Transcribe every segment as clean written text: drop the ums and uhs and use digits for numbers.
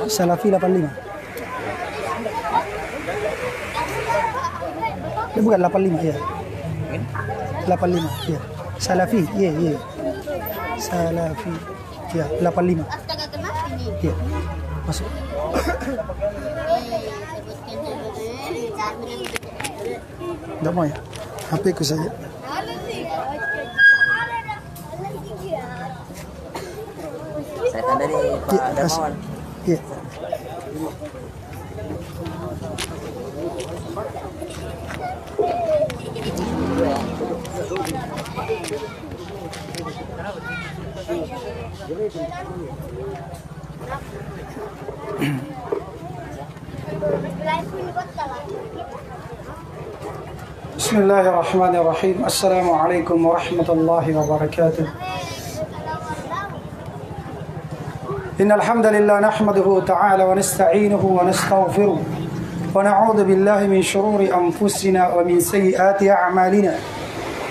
Salafi 85. Bukan 85 ya. 85 ya. Salafi, iya. Salafi. Ya, 85. Ya. Masuk. Enggak mau ya? HP ku saja. Saya tanda dari Pak Darmawan. Iya. Bismillahirrahmanirrahim. Assalamualaikum warahmatullahi wabarakatuh. Innal hamdalillah nahmaduhu ta'ala wa nasta'inuhu wa nastaghfiruh wa na'udzu billahi min shururi anfusina wa min sayyiati a'malina.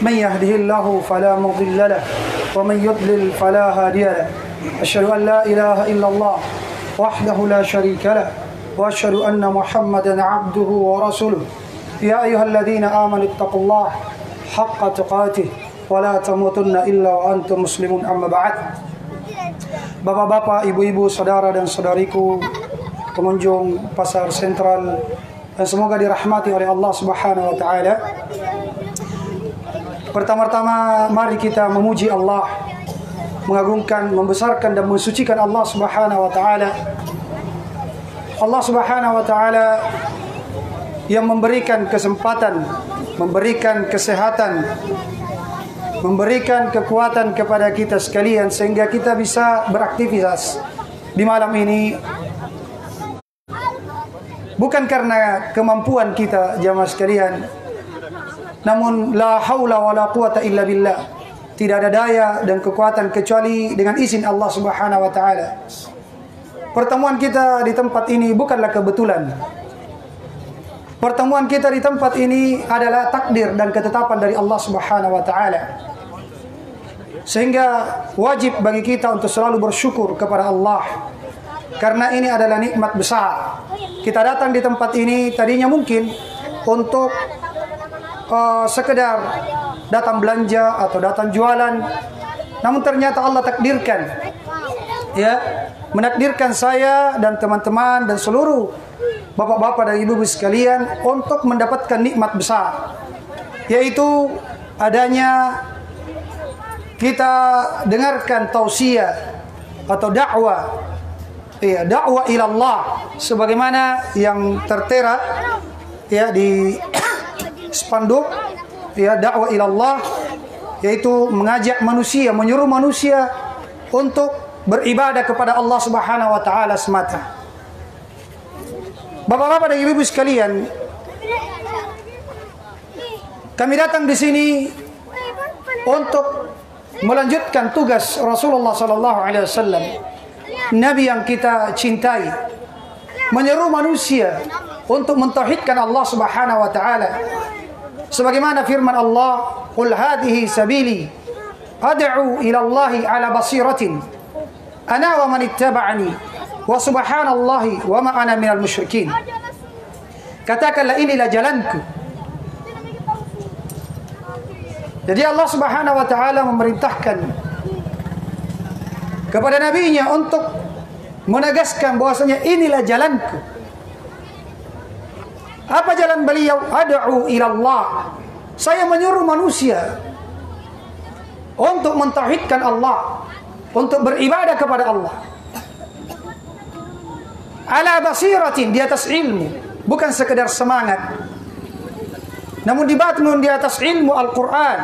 Man yahdihillahu fala mudilla lahu wa man yudlil fala hadiya lahu. Asyhadu an la ilaha illallah wahdahu la syarika lahu wa asyhadu anna Muhammadan 'abduhu wa rasuluh. Ya ayyuhalladzina amanu ittaqullaha haqqa tuqatih wa la tamutunna illa wa antum muslimun, amma ba'd. Bapak-bapak, ibu-ibu, saudara dan saudariku, pengunjung Pasar Sentral, dan semoga dirahmati oleh Allah Subhanahu wa taala. Pertama-tama mari kita memuji Allah, mengagungkan, membesarkan dan mensucikan Allah Subhanahu wa taala. Allah Subhanahu wa taala yang memberikan kesempatan, memberikan kesehatan, memberikan kekuatan kepada kita sekalian sehingga kita bisa beraktivitas di malam ini. Bukan karena kemampuan kita jamaah sekalian, namun la haula wala quwata illa billah. Tidak ada daya dan kekuatan kecuali dengan izin Allah Subhanahu wa taala. Pertemuan kita di tempat ini bukanlah kebetulan. Pertemuan kita di tempat ini adalah takdir dan ketetapan dari Allah Subhanahu wa taala. Sehingga wajib bagi kita untuk selalu bersyukur kepada Allah, karena ini adalah nikmat besar. Kita datang di tempat ini tadinya mungkin untuk sekedar datang belanja atau datang jualan, namun ternyata Allah takdirkan, ya, menakdirkan saya dan teman-teman dan seluruh bapak-bapak dan ibu-ibu sekalian untuk mendapatkan nikmat besar, yaitu adanya kita dengarkan tausiah atau dakwah, ya, dakwah ilallah, sebagaimana yang tertera ya di spanduk, ya, dakwah ilallah, yaitu mengajak manusia, menyuruh manusia untuk beribadah kepada Allah Subhanahu wa taala semata. Bapak-bapak dan ibu-ibu sekalian, kami datang di sini untuk melanjutkan tugas Rasulullah sallallahu alaihi wasallam, nabi yang kita cintai, menyeru manusia untuk mentauhidkan Allah Subhanahu wa taala. Sebagaimana firman Allah, "Qul hadhihi sabili ad'u ila Allahi ala basiratin ana wa man ittaba'ani wa subhanallahi wa ma ana minal musyrikin." Katakanlah, inilah jalanku. Jadi Allah Subhanahu wa taala memerintahkan kepada nabinya untuk menegaskan bahwasanya inilah jalanku. Apa jalan beliau? Ad'u ila Allah. Saya menyuruh manusia untuk mentauhidkan Allah, untuk beribadah kepada Allah. Ala basiratin, di atas ilmu, bukan sekedar semangat, namun dibangun di atas ilmu Al-Quran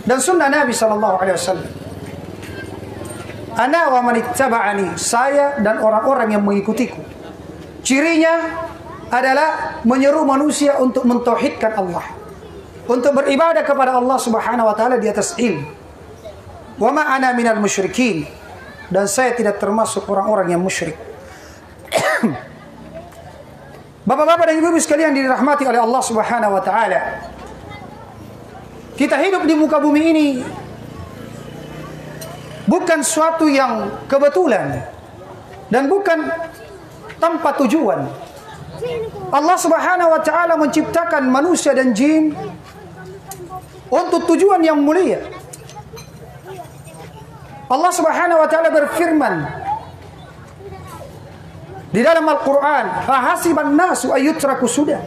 dan sunnah Nabi sallallahu alaihi wasallam. Ana wa man ittaba'ani, saya dan orang-orang yang mengikutiku. Cirinya adalah menyeru manusia untuk mentauhidkan Allah, untuk beribadah kepada Allah Subhanahu wa taala di atas ilmu. Wa ma ana minal musyrikin, dan saya tidak termasuk orang-orang yang musyrik. Bapak-bapak dan ibu-ibu sekalian dirahmati oleh Allah Subhanahu wa taala. Kita hidup di muka bumi ini bukan suatu yang kebetulan dan bukan tanpa tujuan. Allah Subhanahu wa taala menciptakan manusia dan jin untuk tujuan yang mulia. Allah Subhanahu wa taala berfirman di dalam Al-Qur'an, "Ahasiban nasu ayyutraku sudah."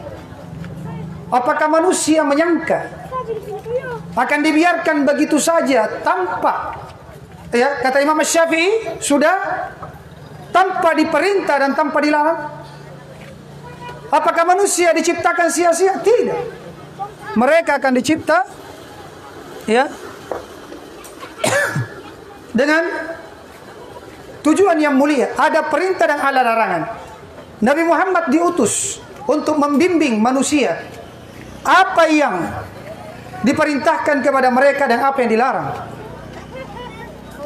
Apakah manusia menyangka akan dibiarkan begitu saja tanpa, ya, kata Imam Syafi'i, sudah tanpa diperintah dan tanpa dilarang? Apakah manusia diciptakan sia-sia? Tidak. Mereka akan dicipta, ya, dengan tujuan yang mulia. Ada perintah dan ada larangan. Nabi Muhammad diutus untuk membimbing manusia apa yang diperintahkan kepada mereka dan apa yang dilarang.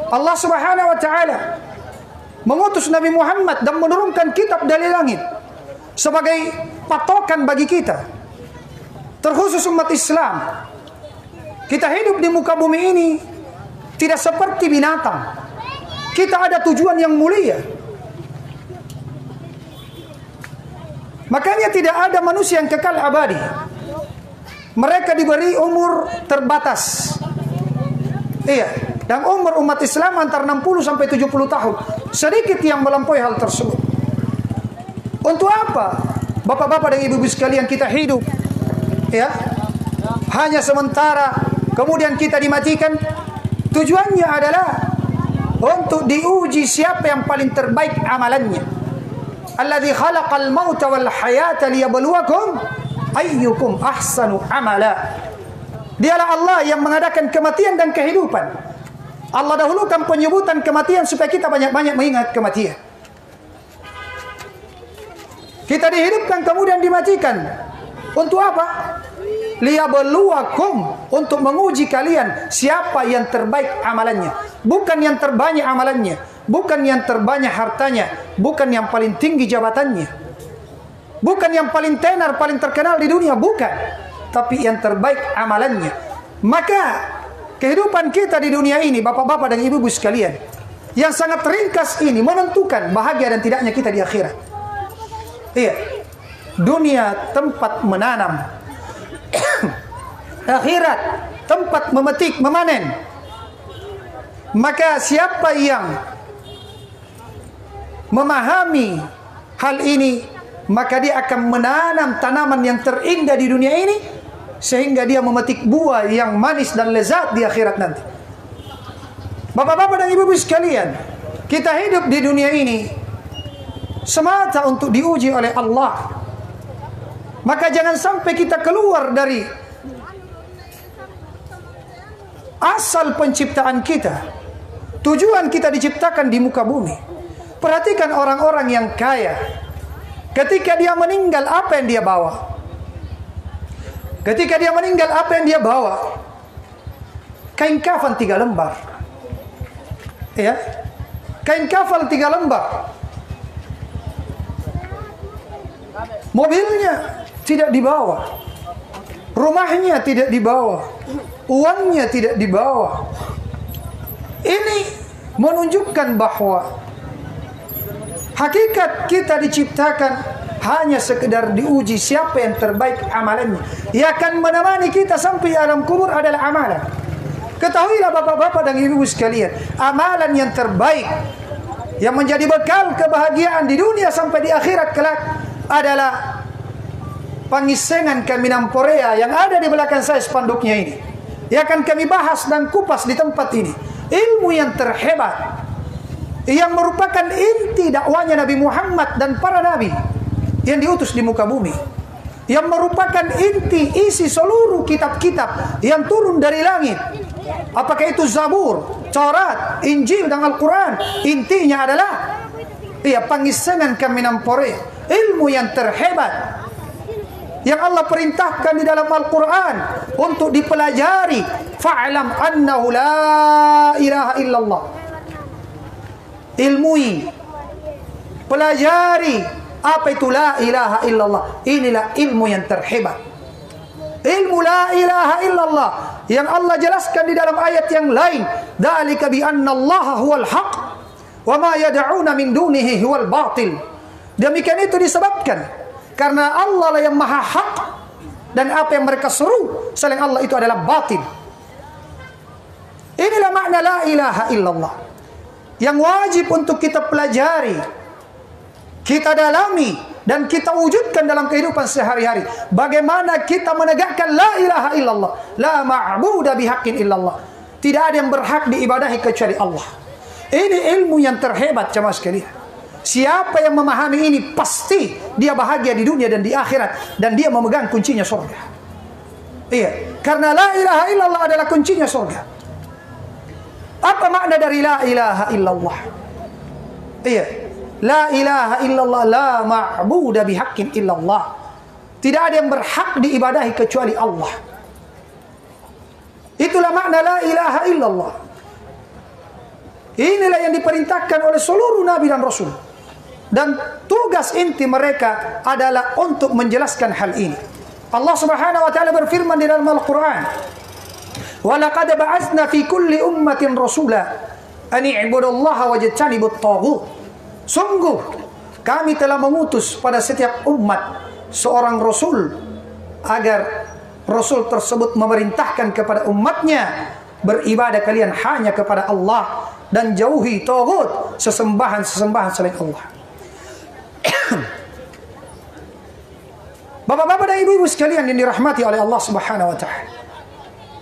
Allah Subhanahu wa taala mengutus Nabi Muhammad dan menurunkan kitab dari langit sebagai patokan bagi kita, terkhusus umat Islam. Kita hidup di muka bumi ini tidak seperti binatang. Kita ada tujuan yang mulia. Makanya tidak ada manusia yang kekal abadi. Mereka diberi umur terbatas. Iya, dan umur umat Islam antara 60 sampai 70 tahun. Sedikit yang melampaui hal tersebut. Untuk apa? Bapak-bapak dan ibu-ibu sekalian, kita hidup, ya, hanya sementara, kemudian kita dimatikan. Tujuannya adalah untuk diuji siapa yang paling terbaik amalannya. Alladzi khalaqal mauta wal hayata liyabluwakum ayyukum ahsanu amala. Dialah Allah yang mengadakan kematian dan kehidupan. Allah dahulukan penyebutan kematian supaya kita banyak-banyak mengingat kematian. Kita dihidupkan kemudian dimatikan. Untuk apa? Liyabluwakum, untuk menguji kalian siapa yang terbaik amalannya. Bukan yang terbanyak amalannya, bukan yang terbanyak hartanya, bukan yang paling tinggi jabatannya, bukan yang paling tenar, paling terkenal di dunia, bukan, tapi yang terbaik amalannya. Maka kehidupan kita di dunia ini, bapak-bapak dan ibu-ibu sekalian, yang sangat ringkas ini menentukan bahagia dan tidaknya kita di akhirat. Iya, dunia tempat menanam, akhirat tempat memetik, memanen. Maka siapa yang memahami hal ini, maka dia akan menanam tanaman yang terindah di dunia ini, sehingga dia memetik buah yang manis dan lezat di akhirat nanti. Bapak-bapak dan ibu-ibu sekalian, kita hidup di dunia ini semata untuk diuji oleh Allah. Maka jangan sampai kita keluar dari asal penciptaan kita. Tujuan kita diciptakan di muka bumi. Perhatikan orang-orang yang kaya. Ketika dia meninggal, apa yang dia bawa? Ketika dia meninggal, apa yang dia bawa? Kain kafan 3 lembar. Ya, kain kafan 3 lembar. Mobilnya tidak dibawa, rumahnya tidak dibawa, uangnya tidak dibawa. Ini menunjukkan bahwa hakikat kita diciptakan hanya sekedar diuji siapa yang terbaik amalannya. Yang akan menemani kita sampai alam kubur adalah amalan. Ketahuilah bapak-bapak dan ibu sekalian, amalan yang terbaik yang menjadi bekal kebahagiaan di dunia sampai di akhirat kelak adalah Pangisengan Kaminang Korea yang ada di belakang saya spanduknya ini. Yang akan kami bahas dan kupas di tempat ini. Ilmu yang terhebat, yang merupakan inti dakwanya Nabi Muhammad dan para nabi yang diutus di muka bumi, yang merupakan inti isi seluruh kitab-kitab yang turun dari langit. Apakah itu Zabur, Taurat, Injil dan Al-Quran? Intinya adalah Pangisengan Kaminang Korea, ilmu yang terhebat yang Allah perintahkan di dalam Al-Quran untuk dipelajari. Fa'lam annahu la ilaha illallah. Ilmui, pelajari apa itu la ilaha illallah. Inilah ilmu yang terhebat. Ilmu la ilaha illallah yang Allah jelaskan di dalam ayat yang lain. Dzalika bi anna Allah huwal haq wa ma yad'una min dunihi huwal batil. Demikian itu disebabkan karena Allah lah yang maha hak, dan apa yang mereka seru selain Allah itu adalah batil. Inilah makna la ilaha illallah yang wajib untuk kita pelajari, kita dalami, dan kita wujudkan dalam kehidupan sehari-hari. Bagaimana kita menegakkan la ilaha illallah, la ma'budu bihaqqin illallah. Tidak ada yang berhak diibadahi kecuali Allah. Ini ilmu yang terhebat jemaah sekalian. Siapa yang memahami ini pasti dia bahagia di dunia dan di akhirat, dan dia memegang kuncinya surga. Iya, karena la ilaha illallah adalah kuncinya surga. Apa makna dari la ilaha illallah? Iya, la ilaha illallah, la ma'budu bihaqqin illallah. Tidak ada yang berhak diibadahi kecuali Allah. Itulah makna la ilaha illallah. Inilah yang diperintahkan oleh seluruh nabi dan rasul. Dan tugas inti mereka adalah untuk menjelaskan hal ini. Allah Subhanahu wa taala berfirman di dalam Al-Qur'an, "Wa laqad ba'atsna fi kulli ummatin rasula an i'budullaha wajtanibut taghut." Sungguh kami telah mengutus pada setiap umat seorang rasul, agar rasul tersebut memerintahkan kepada umatnya, beribadah kalian hanya kepada Allah dan jauhi taghut, sesembahan-sesembahan selain Allah. Bapak-bapak dan ibu-ibu sekalian yang dirahmati oleh Allah Subhanahu wa taala,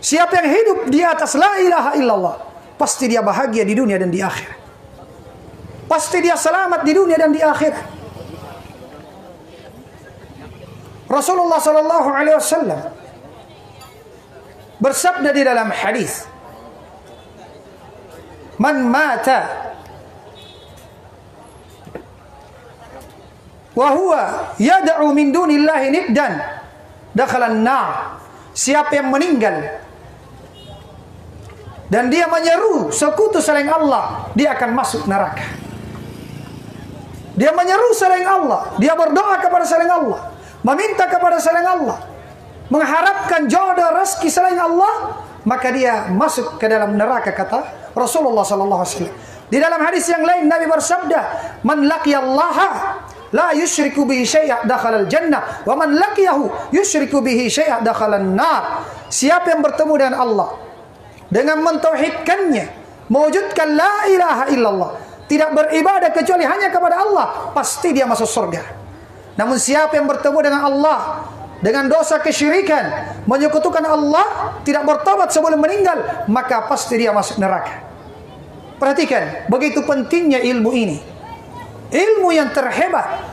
siapa yang hidup di atas la ilaha illallah, pasti dia bahagia di dunia dan di akhirat. Pasti dia selamat di dunia dan di akhirat. Rasulullah sallallahu alaihi wasallam bersabda di dalam hadis, "Man mata wa huwa yad'u min dunillahi niddan dakhala an-nar." Siapa yang meninggal dan dia menyeru sekutu selain Allah, dia akan masuk neraka. Dia menyeru selain Allah, dia berdoa kepada selain Allah, meminta kepada selain Allah, mengharapkan jodoh rezeki selain Allah, maka dia masuk ke dalam neraka, kata Rasulullah sallallahu alaihi wasallam. Di dalam hadis yang lain Nabi bersabda, "Man laqiyallaha la yusyriku bihi syai'an dakhala al-jannah wa man laqiyahu yusyriku bihi syai'an dakhala an-nar." Siapa yang bertemu dengan Allah dengan mentauhidkannya, mewujudkan la ilaha illallah, tidak beribadah kecuali hanya kepada Allah, pasti dia masuk surga. Namun siapa yang bertemu dengan Allah dengan dosa kesyirikan, menyekutukan Allah, tidak bertobat sebelum meninggal, maka pasti dia masuk neraka. Perhatikan begitu pentingnya ilmu ini. Ilmu yang terhebat,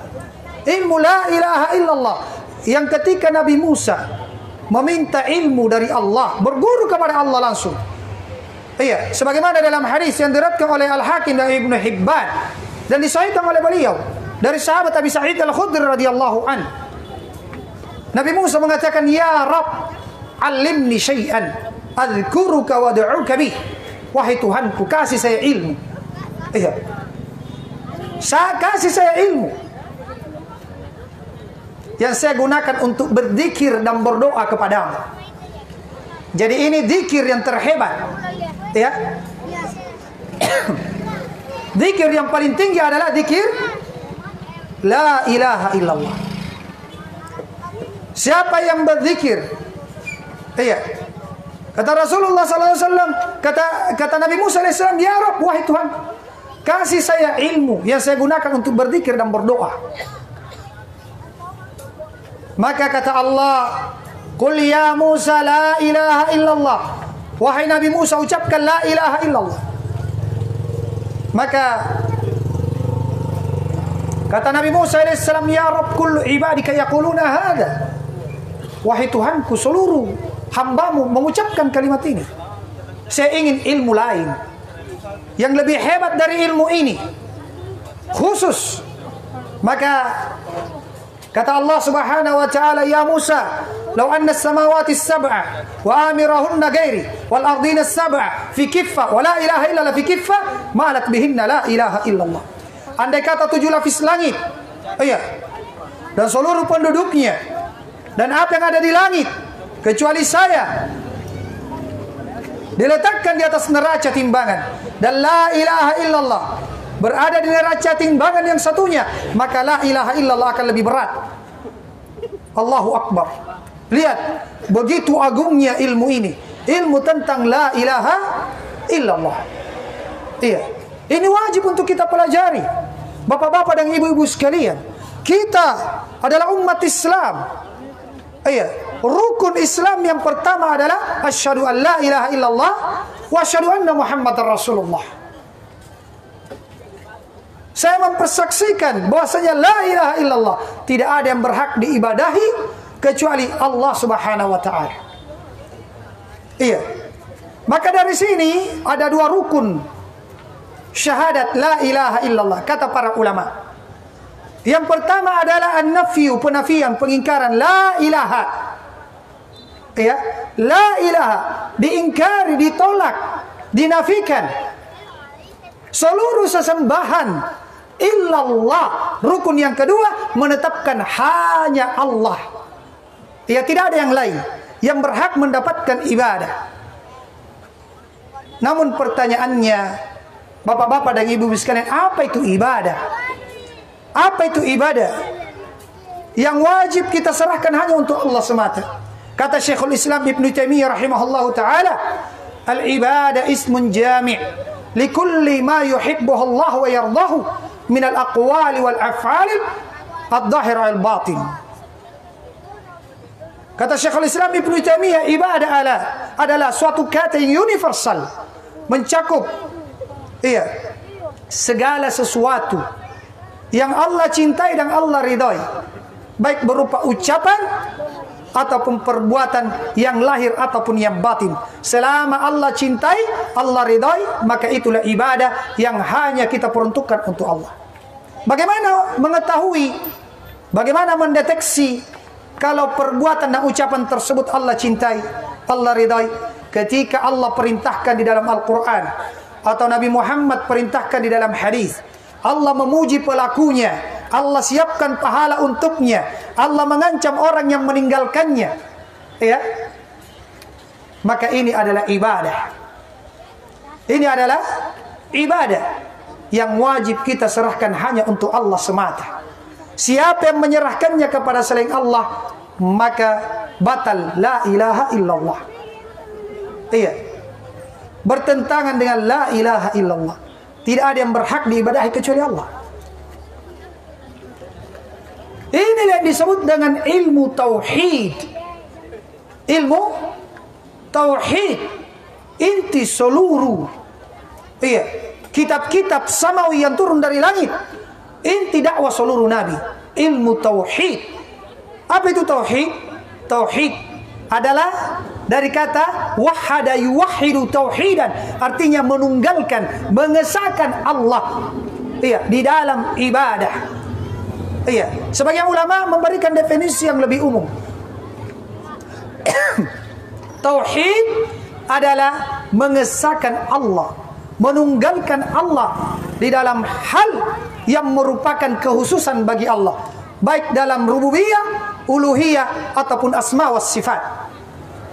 ilmu la ilaha illallah, yang ketika Nabi Musa meminta ilmu dari Allah, berguru kepada Allah langsung. Iya, sebagaimana dalam hadis yang diriwayatkan oleh Al-Hakim dan Ibnu Hibban dan disahihkan oleh beliau dari sahabat Abi Sa'id Al-Khudri radhiyallahu an. Nabi Musa mengatakan, "Ya Rabb, 'allimni syai'an adzkuruka wa ad'uka bih." Wahai Tuhanku, kasih saya ilmu. Iya. Kasih saya ilmu yang saya gunakan untuk berzikir dan berdoa kepadamu. Jadi ini zikir yang terhebat, ya. Zikir yang paling tinggi adalah zikir la ilaha illallah. Siapa yang berzikir, iya, kata Rasulullah SAW, kata Nabi Musa AS, "Ya Rabb, wahai Tuhan, kasih saya ilmu yang saya gunakan untuk berzikir dan berdoa." Maka kata Allah, "Qul ya Musa la ilaha illallah." Wahai Nabi Musa, ucapkan la ilaha illallah. Maka kata Nabi Musa AS, "Ya Rabb, kullu ibadika yaquluna hadha." Wahai Tuhanku, seluruh hambamu mengucapkan kalimat ini. Saya ingin ilmu lain yang lebih hebat dari ilmu ini, khusus. Maka kata Allah Subhanahu wa taala, "Ya Musa, law anna as-samawati as-sab'a wa amirahunna ghairi wal ardina as-sab'a fi kiffa wa la ilaha illallah fi kiffa malat bihinna la ilaha illallah." Andai kata 7 lapis langit, iya, dan seluruh penduduknya dan apa yang ada di langit kecuali saya diletakkan di atas neraca timbangan, dan la ilaha illallah berada di neraca timbangan yang satunya, maka la ilaha illallah akan lebih berat. Allahu Akbar. Lihat, begitu agungnya ilmu ini. Ilmu tentang la ilaha illallah. Iya, ini wajib untuk kita pelajari. Bapak-bapak dan ibu-ibu sekalian, kita adalah umat Islam. Iya, rukun Islam yang pertama adalah asyhadu an la ilaha illallah wa asyhadu anna Muhammadar Rasulullah. Saya mempersaksikan bahwasanya la ilaha illallah, tidak ada yang berhak diibadahi kecuali Allah Subhanahu wa taala. Iya. Maka dari sini ada dua rukun syahadat la ilaha illallah kata para ulama. Yang pertama adalah an-nafyu, penafian, pengingkaran la ilaha. Ya, la ilaha diingkari, ditolak, dinafikan. Seluruh sesembahan illallah. Rukun yang kedua menetapkan hanya Allah. Ya, tidak ada yang lain yang berhak mendapatkan ibadah. Namun pertanyaannya, bapak-bapak dan ibu sekalian, apa itu ibadah? Apa itu ibadah? Yang wajib kita serahkan hanya untuk Allah semata. Kata Syekhul Islam Ibn Taimiyah rahimahullah ta'ala, al-ibadah ismun jami' likulli ma yuhibbuhu Allah wa yardahu min al-aqwali wal af'ali ad-dhahir al-batin. Kata Syekhul Islam Ibn Taimiyah, ibadah adalah suatu kata yang universal, mencakup segala sesuatu yang Allah cintai dan Allah ridhai, baik berupa ucapan ataupun perbuatan yang lahir ataupun yang batin. Selama Allah cintai, Allah ridhai, maka itulah ibadah yang hanya kita peruntukkan untuk Allah. Bagaimana mengetahui, bagaimana mendeteksi kalau perbuatan dan ucapan tersebut Allah cintai, Allah ridhai? Ketika Allah perintahkan di dalam Al-Quran atau Nabi Muhammad perintahkan di dalam hadis, Allah memuji pelakunya, Allah siapkan pahala untuknya, Allah mengancam orang yang meninggalkannya, ya, maka ini adalah ibadah. Ini adalah ibadah yang wajib kita serahkan hanya untuk Allah semata. Siapa yang menyerahkannya kepada selain Allah, maka batal la ilaha illallah. Iya, bertentangan dengan la ilaha illallah. Tidak ada yang berhak diibadahi kecuali Allah. Inilah yang disebut dengan ilmu tauhid. Ilmu tauhid inti seluruh kitab-kitab samawi yang turun dari langit. Inti dakwah seluruh nabi, ilmu tauhid. Apa itu tauhid? Tauhid adalah dari kata wahada yuwahhidu tauhidan, artinya menunggalkan, mengesahkan Allah di dalam ibadah. Sebagian ulama memberikan definisi yang lebih umum. Tauhid adalah mengesahkan Allah, menunggalkan Allah di dalam hal yang merupakan kekhususan bagi Allah, baik dalam rububiyah, uluhiyah ataupun asma was sifat.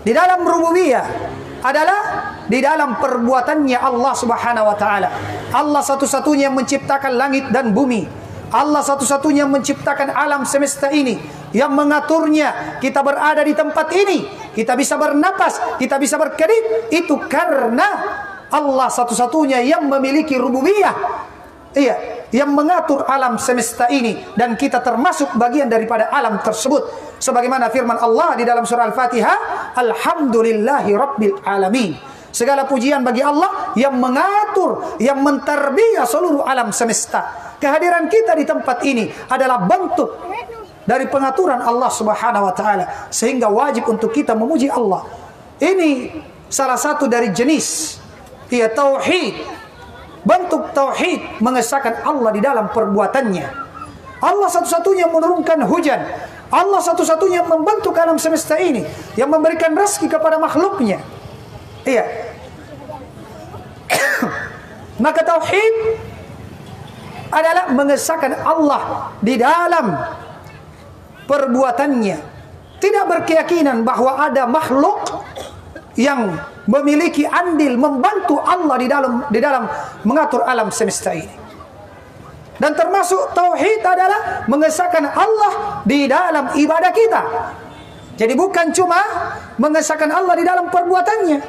Di dalam rububiyah adalah di dalam perbuatannya Allah Subhanahu wa taala. Allah satu-satunya yang menciptakan langit dan bumi. Allah satu-satunya yang menciptakan alam semesta ini, yang mengaturnya. Kita berada di tempat ini, kita bisa bernapas, kita bisa berkedip, itu karena Allah satu-satunya yang memiliki rububiyah, yang mengatur alam semesta ini, dan kita termasuk bagian daripada alam tersebut. Sebagaimana firman Allah di dalam surah Al-Fatihah, alhamdulillahi rabbil alamin. Segala pujian bagi Allah yang mengatur, yang mentarbiyah seluruh alam semesta. Kehadiran kita di tempat ini adalah bentuk dari pengaturan Allah Subhanahu wa taala, sehingga wajib untuk kita memuji Allah. Ini salah satu dari jenis tauhid. Bentuk tauhid mengesahkan Allah di dalam perbuatannya. Allah satu-satunya yang menurunkan hujan. Allah satu-satunya yang membentuk alam semesta ini, yang memberikan rezeki kepada makhluknya. Maka tauhid adalah mengesahkan Allah di dalam perbuatannya. Tidak berkeyakinan bahwa ada makhluk yang memiliki andil membantu Allah di dalam mengatur alam semesta ini. Dan termasuk tauhid adalah mengesahkan Allah di dalam ibadah kita. Jadi bukan cuma mengesahkan Allah di dalam perbuatannya.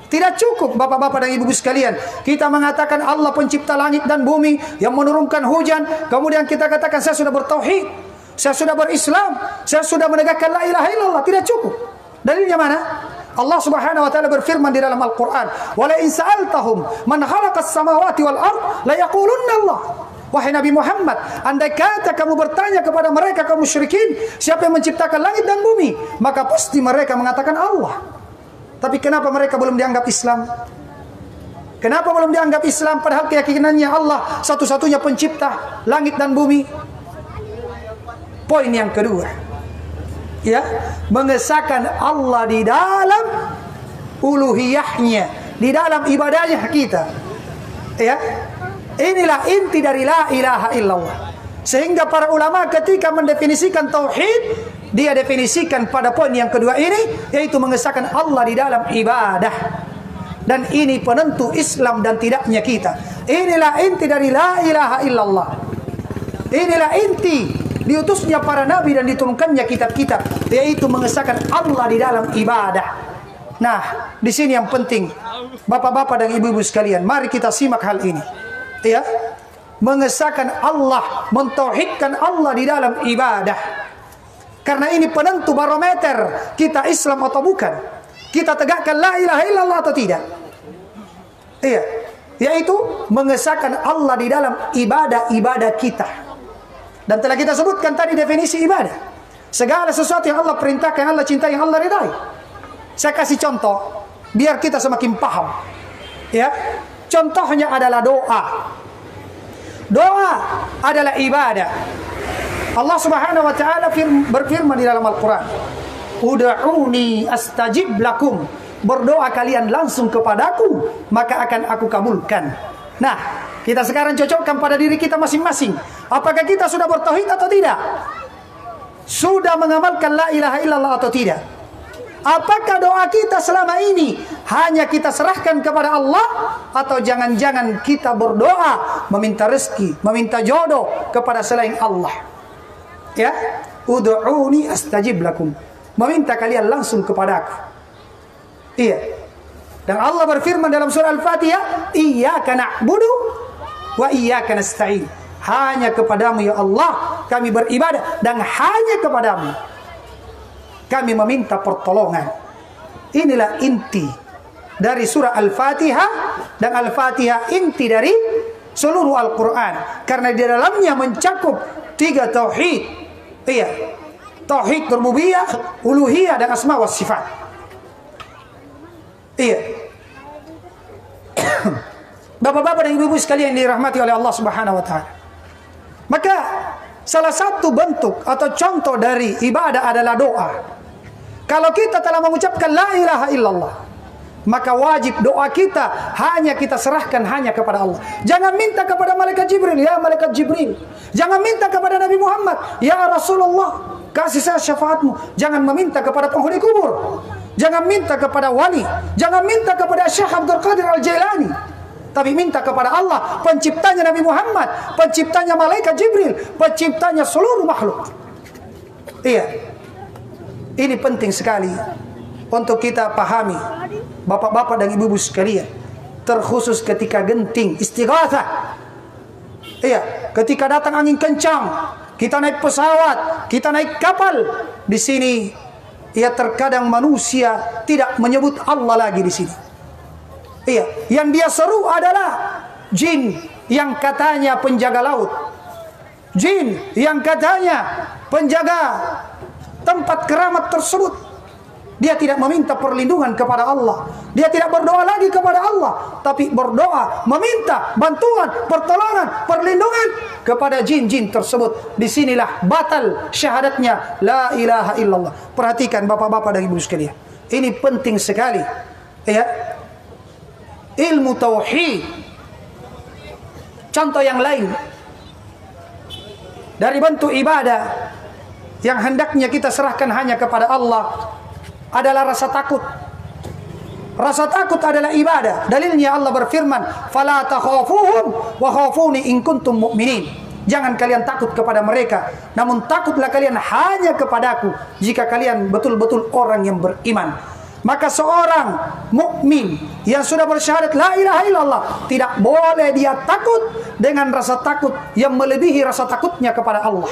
Tidak cukup bapak-bapak dan ibu-ibu sekalian kita mengatakan Allah pencipta langit dan bumi yang menurunkan hujan, kemudian kita katakan saya sudah bertauhid, saya sudah berislam, saya sudah menegakkan la ilaha illallah. Tidak cukup. Dalilnya mana? Allah Subhanahu wa taala berfirman di dalam Al-Qur'an, "Wa la in sa'altahum man khalaqas samawati wal ard la yaqulunna Allah." Wahai Nabi Muhammad, andai kata kamu bertanya kepada mereka kaum musyrikin, siapa yang menciptakan langit dan bumi, maka pasti mereka mengatakan Allah. Tapi kenapa mereka belum dianggap Islam? Kenapa belum dianggap Islam padahal keyakinannya Allah satu-satunya pencipta langit dan bumi? Poin yang kedua, ya, mengesahkan Allah di dalam uluhiyahnya, di dalam ibadahnya kita. Ya, inilah inti dari la ilaha illallah. Sehingga para ulama ketika mendefinisikan tauhid, dia definisikan pada poin yang kedua ini, yaitu mengesahkan Allah di dalam ibadah. Dan ini penentu Islam dan tidaknya kita. Inilah inti dari la ilaha illallah. Inilah inti diutusnya para nabi dan diturunkannya kitab-kitab, yaitu mengesahkan Allah di dalam ibadah. Nah, di sini yang penting, bapak-bapak dan ibu-ibu sekalian, mari kita simak hal ini. Ya, mengesahkan Allah, mentauhidkan Allah di dalam ibadah. Karena ini penentu barometer kita Islam atau bukan. Kita tegakkan la ilaha illallah atau tidak. Iya, yaitu mengesahkan Allah di dalam ibadah-ibadah kita. Dan telah kita sebutkan tadi definisi ibadah. Segala sesuatu yang Allah perintahkan, yang Allah cintai, yang Allah ridai. Saya kasih contoh biar kita semakin paham. Ya, contohnya adalah doa. Doa adalah ibadah. Allah Subhanahu wa taala berfirman di dalam Al-Qur'an, "Ud'uni astajib lakum." Berdoa kalian langsung kepadaku, maka akan aku kabulkan. Nah, kita sekarang cocokkan pada diri kita masing-masing. Apakah kita sudah bertauhid atau tidak? Sudah mengamalkan la ilaha illallah atau tidak? Apakah doa kita selama ini hanya kita serahkan kepada Allah, atau jangan-jangan kita berdoa meminta rezeki, meminta jodoh kepada selain Allah? Ya, ud'uni astajib lakum. Meminta kalian langsung kepadaku. Iya. Dan Allah berfirman dalam surah Al-Fatihah, "Iyyaka na'budu wa iyyaka nasta'in." Hanya kepadamu ya Allah kami beribadah, dan hanya kepadamu kami meminta pertolongan. Inilah inti dari surah Al-Fatihah, dan Al-Fatihah inti dari seluruh Al-Quran. Karena di dalamnya mencakup 3 tauhid. Iya, tauhid rububiyah, uluhiyah, dan asma wa sifat. Iya. Bapak-bapak dan ibu-ibu sekalian yang dirahmati oleh Allah Subhanahu wa taala. Maka salah satu bentuk atau contoh dari ibadah adalah doa. Kalau kita telah mengucapkan la ilaha illallah, maka wajib doa kita hanya kita serahkan hanya kepada Allah. Jangan minta kepada malaikat Jibril, ya malaikat Jibril. Jangan minta kepada Nabi Muhammad, ya Rasulullah, kasih saya syafaatmu. Jangan meminta kepada penghuni kubur. Jangan minta kepada wali. Jangan minta kepada Syekh Abdul Qadir Al-Jailani. Tapi minta kepada Allah, penciptanya Nabi Muhammad, penciptanya malaikat Jibril, penciptanya seluruh makhluk. Iya. Ini penting sekali untuk kita pahami, bapak-bapak dan ibu-ibu sekalian, terkhusus ketika genting istighatsah. Iya, ketika datang angin kencang, kita naik pesawat, kita naik kapal. Di sini, ya terkadang manusia tidak menyebut Allah lagi di sini. Iya, yang dia seru adalah jin yang katanya penjaga laut, jin yang katanya penjaga tempat keramat tersebut. Dia tidak meminta perlindungan kepada Allah. Dia tidak berdoa lagi kepada Allah, tapi berdoa meminta bantuan, pertolongan, perlindungan kepada jin-jin tersebut. Disinilah batal syahadatnya la ilaha illallah. Perhatikan bapak-bapak dan ibu sekalian, ini penting sekali. Ya, ilmu tauhid. Contoh yang lain dari bentuk ibadah yang hendaknya kita serahkan hanya kepada Allah adalah rasa takut. Rasa takut adalah ibadah. Dalilnya Allah berfirman, "Fala takhafuhum wa khafuni in kuntum mu'minin." Jangan kalian takut kepada mereka, namun takutlah kalian hanya kepadaku jika kalian betul-betul orang yang beriman. Maka seorang mukmin yang sudah bersyahadat la ilaha illallah, tidak boleh dia takut dengan rasa takut yang melebihi rasa takutnya kepada Allah.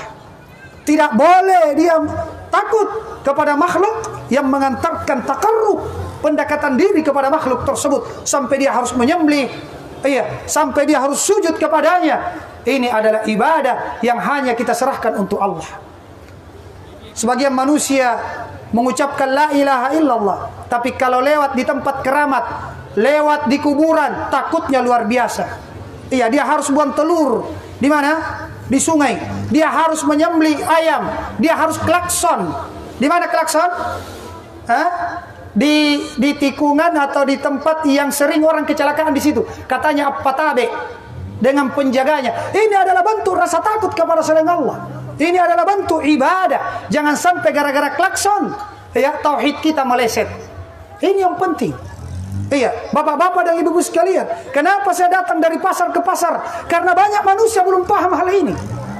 Tidak boleh dia takut kepada makhluk yang mengantarkan takarrub, pendekatan diri kepada makhluk tersebut sampai dia harus menyembelih, sampai dia harus sujud kepadanya. Ini adalah ibadah yang hanya kita serahkan untuk Allah. Sebagian manusia mengucapkan la ilaha illallah, tapi kalau lewat di tempat keramat, lewat di kuburan, takutnya luar biasa. Dia harus buang telur. Di mana? Di sungai. Dia harus menyembelih ayam. Dia harus klakson. Di mana klakson? Di tikungan atau di tempat yang sering orang kecelakaan di situ. Katanya Patabe dengan penjaganya. Ini adalah bentuk rasa takut kepada selain Allah. Ini adalah bentuk ibadah. Jangan sampai gara-gara klakson tauhid kita meleset. Ini yang penting. Bapak-bapak dan ibu-ibu sekalian, kenapa saya datang dari pasar ke pasar? Karena banyak manusia belum paham hal ini.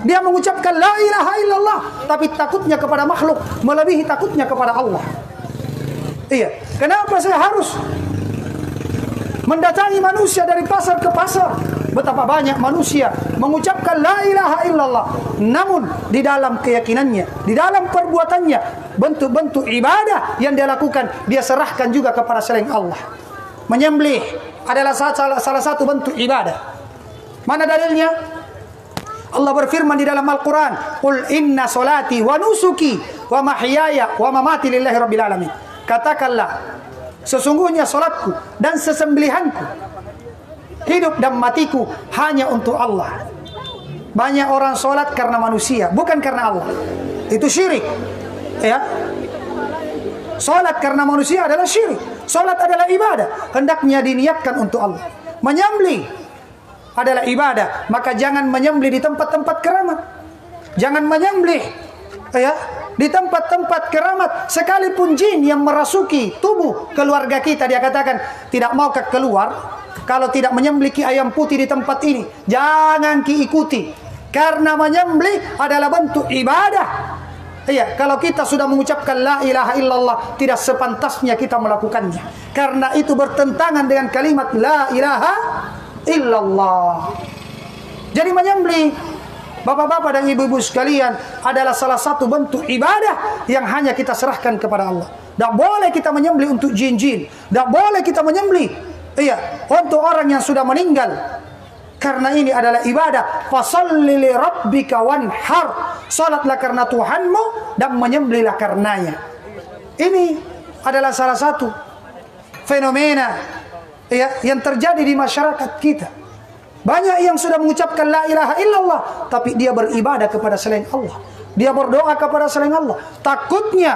Dia mengucapkan la ilaha illallah, tapi takutnya kepada makhluk melebihi takutnya kepada Allah. Kenapa saya harus mendatangi manusia dari pasar ke pasar? Betapa banyak manusia mengucapkan la ilaha illallah, namun di dalam keyakinannya, di dalam perbuatannya, bentuk-bentuk ibadah yang dia lakukan, dia serahkan juga kepada selain Allah. Menyembelih adalah salah satu bentuk ibadah. Mana dalilnya? Allah berfirman di dalam Al-Quran, Qul inna solati wa nusuki wa mahyaya wa mamati lillahi rabbil alamin. Katakanlah, sesungguhnya solatku dan sesembelihanku, hidup dan matiku hanya untuk Allah. Banyak orang solat karena manusia, bukan karena Allah. Itu syirik. Solat karena manusia adalah syirik. Solat adalah ibadah, hendaknya diniatkan untuk Allah. Menyembelih adalah ibadah, maka jangan menyembelih di tempat-tempat keramat. Jangan menyembelih di tempat-tempat keramat. Sekalipun jin yang merasuki tubuh keluarga kita, dia katakan, tidak mau keluar kalau tidak menyembelih ayam putih di tempat ini. Jangan ikuti, karena menyembelih adalah bentuk ibadah. Kalau kita sudah mengucapkan la ilaha illallah, tidak sepantasnya kita melakukannya, karena itu bertentangan dengan kalimat la ilaha illallah. Jadi menyembelih, bapak-bapak dan ibu-ibu sekalian, adalah salah satu bentuk ibadah yang hanya kita serahkan kepada Allah. Tidak boleh kita menyembelih untuk jin-jin. Tidak boleh kita menyembelih untuk orang yang sudah meninggal, karena ini adalah ibadah. Fasholli li rabbika wanhar. Salatlah karena Tuhanmu dan menyembelihlah karenanya. Ini adalah salah satu fenomena yang terjadi di masyarakat kita. Banyak yang sudah mengucapkan la ilaha illallah, tapi dia beribadah kepada selain Allah. Dia berdoa kepada selain Allah. Takutnya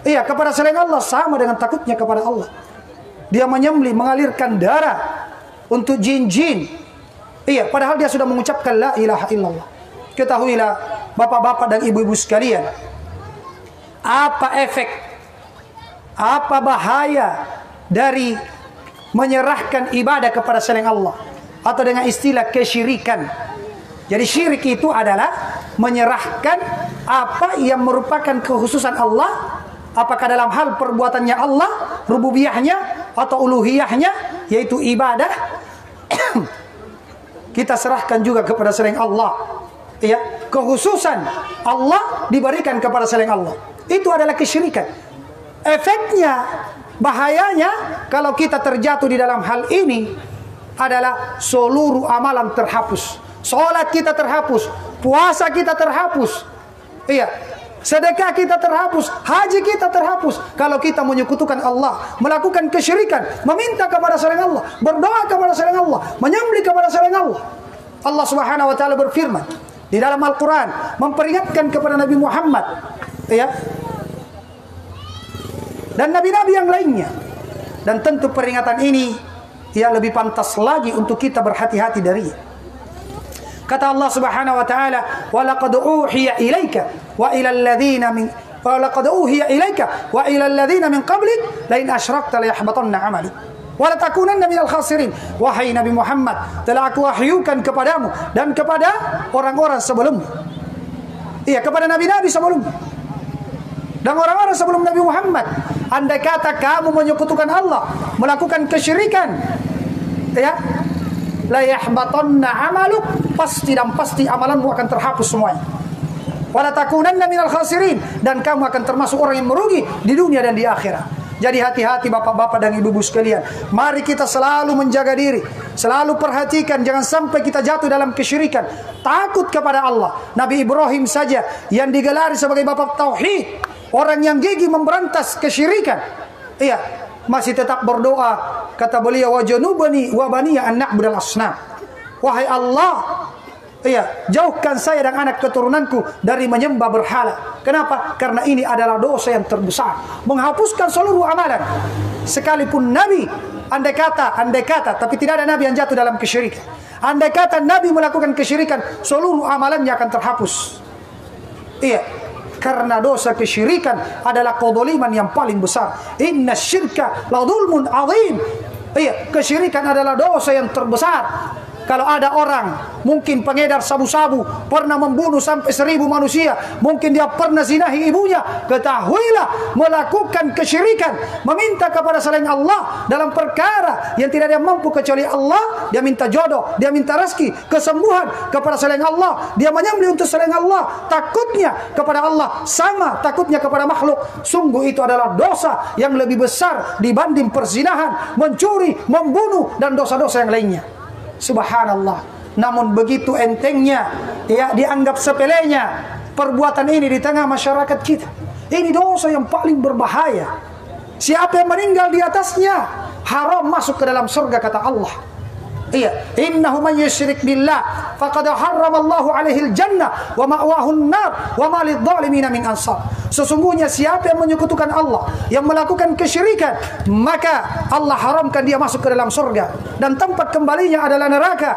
kepada selain Allah sama dengan takutnya kepada Allah. Dia menyembelih, mengalirkan darah untuk jin-jin. Padahal dia sudah mengucapkan la ilaha illallah. Ketahuilah bapak-bapak dan ibu-ibu sekalian, apa efek, apa bahaya dari menyerahkan ibadah kepada selain Allah, atau dengan istilah kesyirikan. Jadi syirik itu adalah menyerahkan apa yang merupakan kekhususan Allah, apakah dalam hal perbuatannya Allah, rububiyahnya atau uluhiyahnya, yaitu ibadah, kita serahkan juga kepada selain Allah. Kekhususan Allah diberikan kepada selain Allah. Itu adalah kesyirikan. Efeknya, bahayanya, kalau kita terjatuh di dalam hal ini, adalah seluruh amalan terhapus. Salat kita terhapus, puasa kita terhapus, sedekah kita terhapus, haji kita terhapus. Kalau kita menyekutukan Allah, melakukan kesyirikan, meminta kepada selain Allah, berdoa kepada selain Allah, menyembelih kepada selain Allah. Allah Subhanahu wa taala berfirman di dalam Al-Quran, memperingatkan kepada Nabi Muhammad dan nabi-nabi yang lainnya. Dan tentu peringatan ini lebih pantas lagi untuk kita berhati-hati dari. Kata Allah Subhanahu wa taala, "Wa laqad uhiya ilaika wa ila alladziina min wa laqad uhiya ilaika wa ila alladziina min qablik la in asyrakta la yahbatanna 'amaluk." Wala takunanna minal khasirin. Wahai Nabi Muhammad, telah aku wahyukan kepadamu dan kepada orang-orang sebelum. Iya, kepada nabi-nabi sebelum. Dan orang-orang sebelum Nabi Muhammad, andai kata kamu menyekutukan Allah, melakukan kesyirikan, ya, la yahbatanna amaluk, pasti dan pasti amalanmu akan terhapus semuanya. Wala takunanna minal khasirin, dan kamu akan termasuk orang yang merugi di dunia dan di akhirat. Jadi hati-hati bapak-bapak dan ibu-ibu sekalian. Mari kita selalu menjaga diri, selalu perhatikan jangan sampai kita jatuh dalam kesyirikan. Takut kepada Allah. Nabi Ibrahim saja yang digelari sebagai bapak tauhid, orang yang gigih memberantas kesyirikan, iya, masih tetap berdoa. Kata beliau, wa junubani wa baniya an na'budal asnam. Wahai Allah, iya, jauhkan saya dan anak keturunanku dari menyembah berhala. Kenapa? Karena ini adalah dosa yang terbesar, menghapuskan seluruh amalan. Sekalipun Nabi, andai kata, tapi tidak ada Nabi yang jatuh dalam kesyirikan. Andai kata Nabi melakukan kesyirikan, seluruh amalannya akan terhapus. Iya, karena dosa kesyirikan adalah kezaliman yang paling besar. Inna syirka la dzulmun adzim. Iya, kesyirikan adalah dosa yang terbesar. Kalau ada orang mungkin pengedar sabu-sabu, pernah membunuh sampai 1000 manusia, mungkin dia pernah zinahi ibunya, ketahuilah melakukan kesyirikan, meminta kepada selain Allah dalam perkara yang tidak ada yang mampu kecuali Allah. Dia minta jodoh, dia minta rezeki, kesembuhan kepada selain Allah, dia menyembelih untuk selain Allah. Takutnya kepada Allah sama takutnya kepada makhluk. Sungguh itu adalah dosa yang lebih besar dibanding perzinahan, mencuri, membunuh, dan dosa-dosa yang lainnya. Subhanallah. Namun begitu entengnya, ya, dianggap sepelenya perbuatan ini di tengah masyarakat kita. Ini dosa yang paling berbahaya. Siapa yang meninggal di atasnya haram masuk ke dalam surga, kata Allah. Iya, innahu man yusyrik billah faqad harramallahu alaihi al-jannah wa ma'wahu an-nar wa ma lidh-dhalimin min ansar. Sesungguhnya siapa yang menyekutukan Allah, yang melakukan kesyirikan, maka Allah haramkan dia masuk ke dalam surga dan tempat kembalinya adalah neraka.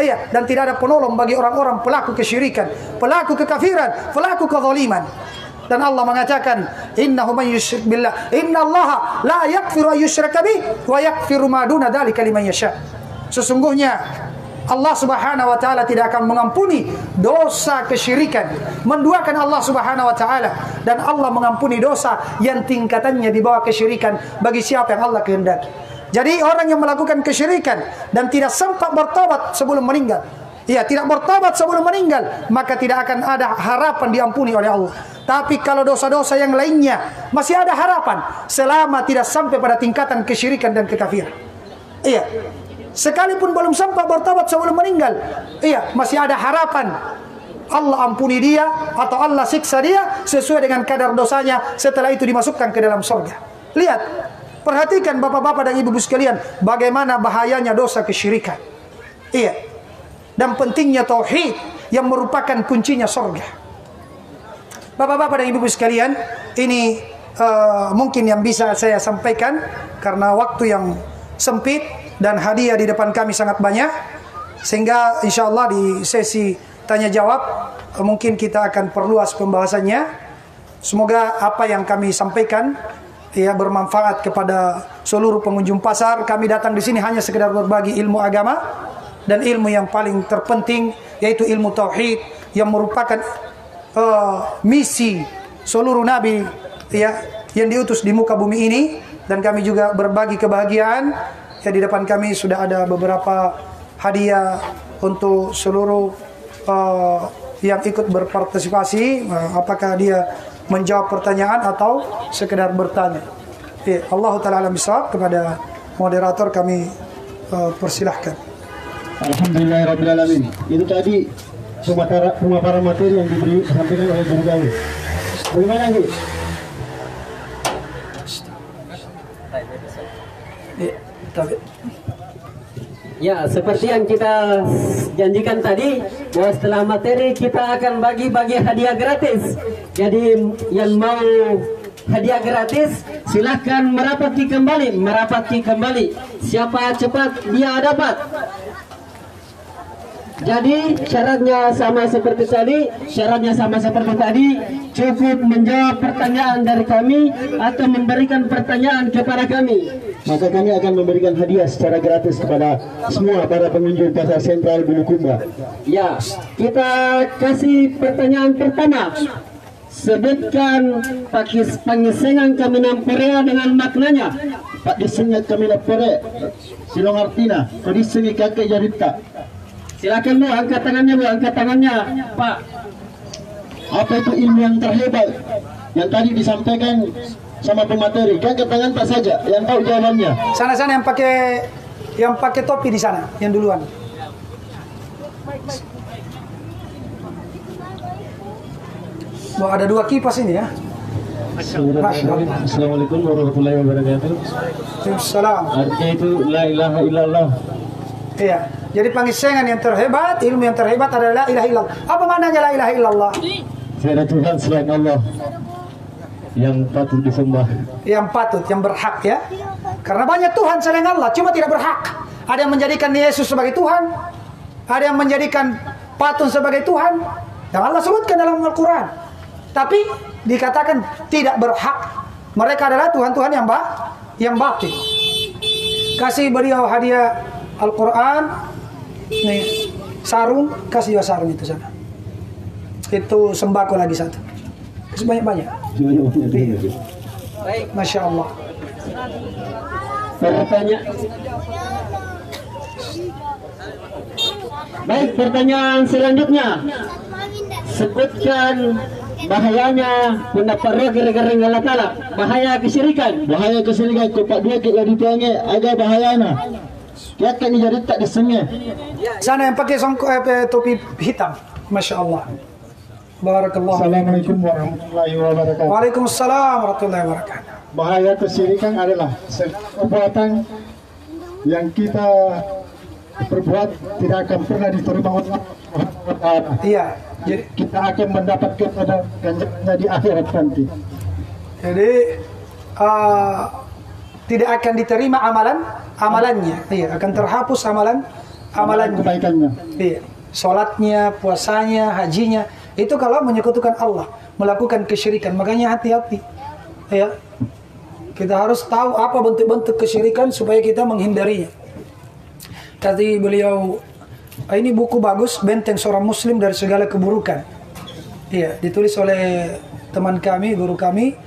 Iya, dan tidak ada penolong bagi orang-orang pelaku kesyirikan, pelaku kekafiran, pelaku kezaliman. Dan Allah mengatakan, innahu man yusyrik billah innallaha la yaghfiru an yushraka bihi wa yaghfiru ma duna dzalika liman yasha. Sesungguhnya Allah Subhanahu wa taala tidak akan mengampuni dosa kesyirikan, menduakan Allah Subhanahu wa taala, dan Allah mengampuni dosa yang tingkatannya di bawah kesyirikan bagi siapa yang Allah kehendaki. Jadi orang yang melakukan kesyirikan dan tidak sempat bertobat sebelum meninggal, ya, tidak bertobat sebelum meninggal, maka tidak akan ada harapan diampuni oleh Allah. Tapi kalau dosa-dosa yang lainnya masih ada harapan selama tidak sampai pada tingkatan kesyirikan dan kekafiran. Iya. Sekalipun belum sempat bertobat sebelum meninggal, iya, masih ada harapan Allah ampuni dia atau Allah siksa dia sesuai dengan kadar dosanya. Setelah itu dimasukkan ke dalam surga. Lihat, perhatikan bapak-bapak dan ibu-ibu sekalian, bagaimana bahayanya dosa kesyirikan. Iya, dan pentingnya tauhid yang merupakan kuncinya surga. Bapak-bapak dan ibu-ibu sekalian, ini mungkin yang bisa saya sampaikan karena waktu yang sempit dan hadiah di depan kami sangat banyak, sehingga insya Allah di sesi tanya jawab mungkin kita akan perluas pembahasannya. Semoga apa yang kami sampaikan, ya, bermanfaat kepada seluruh pengunjung pasar. Kami datang di sini hanya sekedar berbagi ilmu agama dan ilmu yang paling terpenting, yaitu ilmu tauhid yang merupakan misi seluruh nabi, ya, yang diutus di muka bumi ini. Dan kami juga berbagi kebahagiaan. Ya, di depan kami sudah ada beberapa hadiah untuk seluruh yang ikut berpartisipasi. Apakah dia menjawab pertanyaan atau sekedar bertanya? Ya, Allah Ta'ala alam bisawab. Kepada moderator kami persilahkan. Alhamdulillahirrahmanirrahim. Itu tadi pemaparan materi yang disampaikan oleh Guru kami. Bagaimana, Bu? Ya, seperti yang kita janjikan tadi, bahwa setelah materi kita akan bagi-bagi hadiah gratis. Jadi yang mau hadiah gratis silahkan merapati kembali. Siapa cepat dia dapat. Jadi syaratnya sama seperti tadi, cukup menjawab pertanyaan dari kami atau memberikan pertanyaan kepada kami. maka kami akan memberikan hadiah secara gratis kepada semua para pengunjung Pasar Sentral Bulukumba. Ya, kita kasih pertanyaan pertama. Sebutkan pangisengan kami nampurea dengan maknanya. Pak disengat kami lapore silong artina, kodisengi kakek jarita. Silakan Bu, angkat tangannya Bu, angkat tangannya Pak. Apa itu ilmu yang terhebat yang tadi disampaikan sama pemateri? Angkat tangan Pak saja yang tahu jawabannya. Sana-sana yang pakai topi di sana, yang duluan. Wah, ada 2 kipas ini ya. Masya Allah. Assalamualaikum warahmatullahi wabarakatuh. Waalaikumsalam. Artinya itu la ilaha illallah. Iya. Jadi pangisengan yang terhebat, ilmu yang terhebat adalah la ilaha illallah. Apa maknanya la ilaha illallah? Tiada Tuhan selain Allah yang patut disembah. Yang patut, yang berhak ya. Karena banyak Tuhan selain Allah, cuma tidak berhak. Ada yang menjadikan Yesus sebagai Tuhan, ada yang menjadikan patung sebagai Tuhan. Dan Allah sebutkan dalam Al-Quran. Tapi dikatakan tidak berhak. Mereka adalah Tuhan-Tuhan yang batin. Kasih beliau hadiah Al-Quran. Nih, sarung, kasih juga sarung itu sana. Itu sembako lagi satu. Kasih banyak-banyak. Baik, Masya Allah. Baik, pertanyaan selanjutnya. Sebutkan bahayanya pendapat gara-gara ngalakala, bahaya kesyirikan. Bahaya kesyirikan ko Pak dua kita dituange agak bahayana. Ya kan jadi tak disengat. Sana yang pakai topi hitam. Masya Allah. Barakallah. Assalamualaikum warahmatullahi wabarakatuh. Waalaikumsalam warahmatullahi wabarakatuh. Bahaya kesyirikan adalah perbuatan yang kita perbuat tidak akan pernah diterima Allah. Iya. Jadi, Kita akan mendapatkan pada ganjarannya di akhirat nanti. jadi tidak akan diterima amalannya. Iya, akan terhapus amalannya. Kebaikannya. Iya. Salatnya, puasanya, hajinya, itu kalau menyekutukan Allah, melakukan kesyirikan. Makanya hati-hati. Ya. Kita harus tahu apa bentuk-bentuk kesyirikan supaya kita menghindarinya. Tadi beliau, ini buku bagus, Benteng Seorang Muslim dari Segala Keburukan. Iya, ditulis oleh teman kami, guru kami,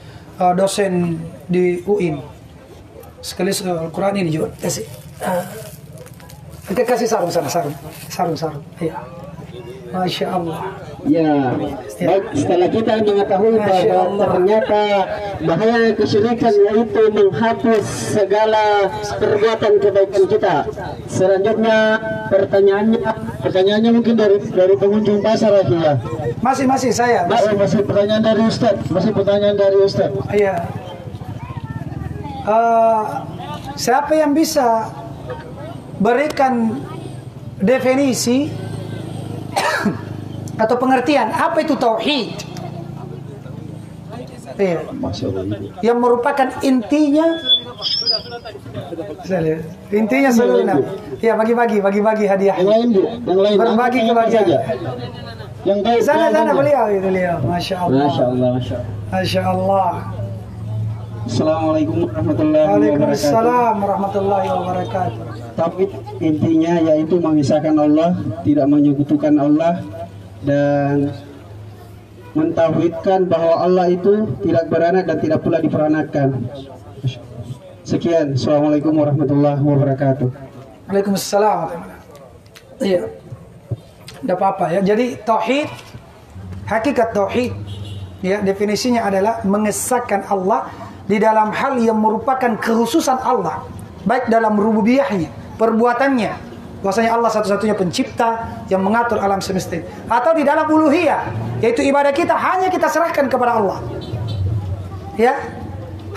dosen di UIN. Sekali Al-Quran ini juga kasih. Kasih sarung sana, sarung. Iya. Masya Allah. Ya, baik, setelah kita mengetahui bahwa ternyata bahaya kesyirikan yaitu menghapus segala perbuatan kebaikan kita. Selanjutnya pertanyaannya mungkin dari pengunjung pasar lagi ya. Masih saya. Masih pertanyaan dari Ustaz. Iya. Siapa yang bisa berikan definisi atau pengertian apa itu tauhid? Iya. Yang merupakan intinya seluruhnya. Ya, bagi hadiah. Yang lain Berbagi kebahagiaan. Yang tahu Sana beliau. Masya Allah. Masya Allah. Assalamualaikum warahmatullahi wabarakatuh. Waalaikumsalam warahmatullahi wabarakatuh. Tauhid intinya yaitu mengisahkan Allah, tidak menyekutukan Allah, dan mentauhidkan bahwa Allah itu tidak beranak dan tidak pula diperanakan. Sekian. Assalamualaikum warahmatullahi wabarakatuh. Waalaikumsalam. Iya. Tidak apa-apa ya. Jadi tauhid, hakikat tauhid, ya definisinya adalah mengesahkan Allah di dalam hal yang merupakan kekhususan Allah, baik dalam rububiyahnya, perbuatannya, bahwasanya Allah satu-satunya pencipta yang mengatur alam semesta, atau di dalam uluhiyah, yaitu ibadah kita hanya kita serahkan kepada Allah. Ya,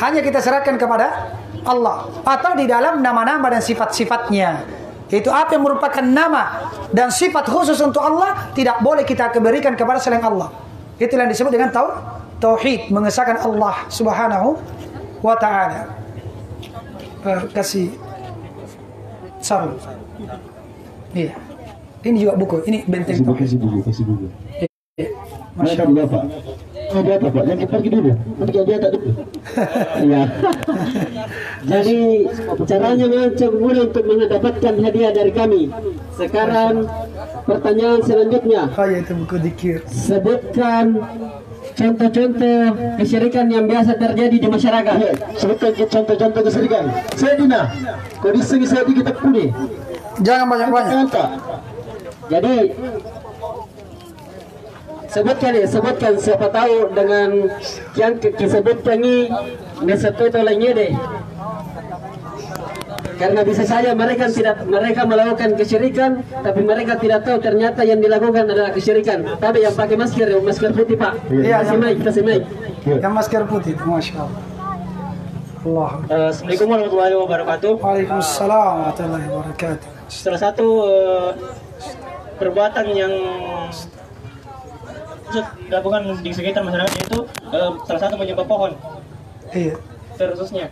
hanya kita serahkan kepada Allah, atau di dalam nama-nama dan sifat-sifatnya. Itu apa yang merupakan nama dan sifat khusus untuk Allah tidak boleh kita berikan kepada selain Allah. Itulah yang disebut dengan tauhid, mengesahkan Allah Subhanahu wa ta'ala. Kasih sarung. Iya. Ini juga buku. Ini benteng tauhid. Kasih buku. Masya Allah. Dia apa Pak? Yang kita pergi dulu. Nanti dia tak dulu. Iya. Jadi caranya macam mudah untuk mendapatkan hadiah dari kami. Sekarang pertanyaan selanjutnya. Oh ya, itu buku dikir. Sebutkan contoh-contoh kesyirikan yang biasa terjadi di masyarakat. Ya, sebutkan contoh-contoh kesyirikan. Saya Dina. Kondisi saya di kita puni. Jangan banyak-banyak. Jadi sebutkan siapa tahu dengan yang disebutkan ini satu itu lainnya deh. Karena bisa saja mereka melakukan kesyirikan, tapi mereka tidak tahu ternyata yang dilakukan adalah kesyirikan. Tapi yang pakai masker putih Pak. Iya, kasih mic. Yang masker putih, masya Allah. Allah. Assalamualaikum warahmatullahi wabarakatuh. Waalaikumsalam warahmatullahi wabarakatuh. Salah satu perbuatan yang dilakukan di sekitar masyarakat itu salah satu menyembah pohon. Iya. Khususnya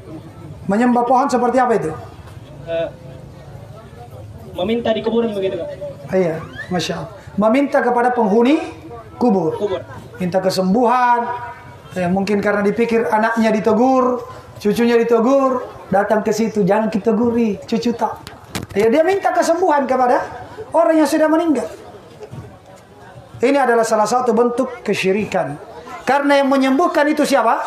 Menyembah pohon seperti apa itu? meminta di kuburan begitu Kak. Iya, masya Allah. Meminta kepada penghuni kubur. Minta kesembuhan. Ya, mungkin karena dipikir anaknya ditegur, cucunya ditegur, datang ke situ, jangan kita teguri, cucu tak. Ya, dia minta kesembuhan kepada orang yang sudah meninggal. Ini adalah salah satu bentuk kesyirikan. Karena yang menyembuhkan itu siapa?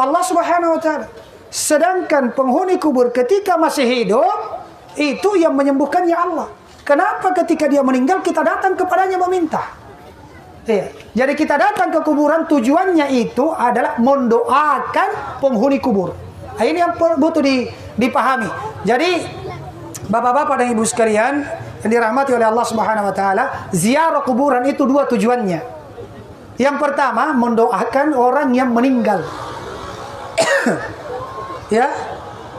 Allah Subhanahu wa taala. Sedangkan penghuni kubur ketika masih hidup, itu yang menyembuhkannya Allah. Kenapa ketika dia meninggal kita datang kepadanya meminta? Iya. Jadi kita datang ke kuburan tujuannya itu adalah mendoakan penghuni kubur. Nah, ini yang butuh dipahami. Jadi bapak-bapak dan ibu sekalian yang dirahmati oleh Allah Subhanahu wa taala, ziarah kuburan itu dua tujuannya. Yang pertama, mendoakan orang yang meninggal. Ya,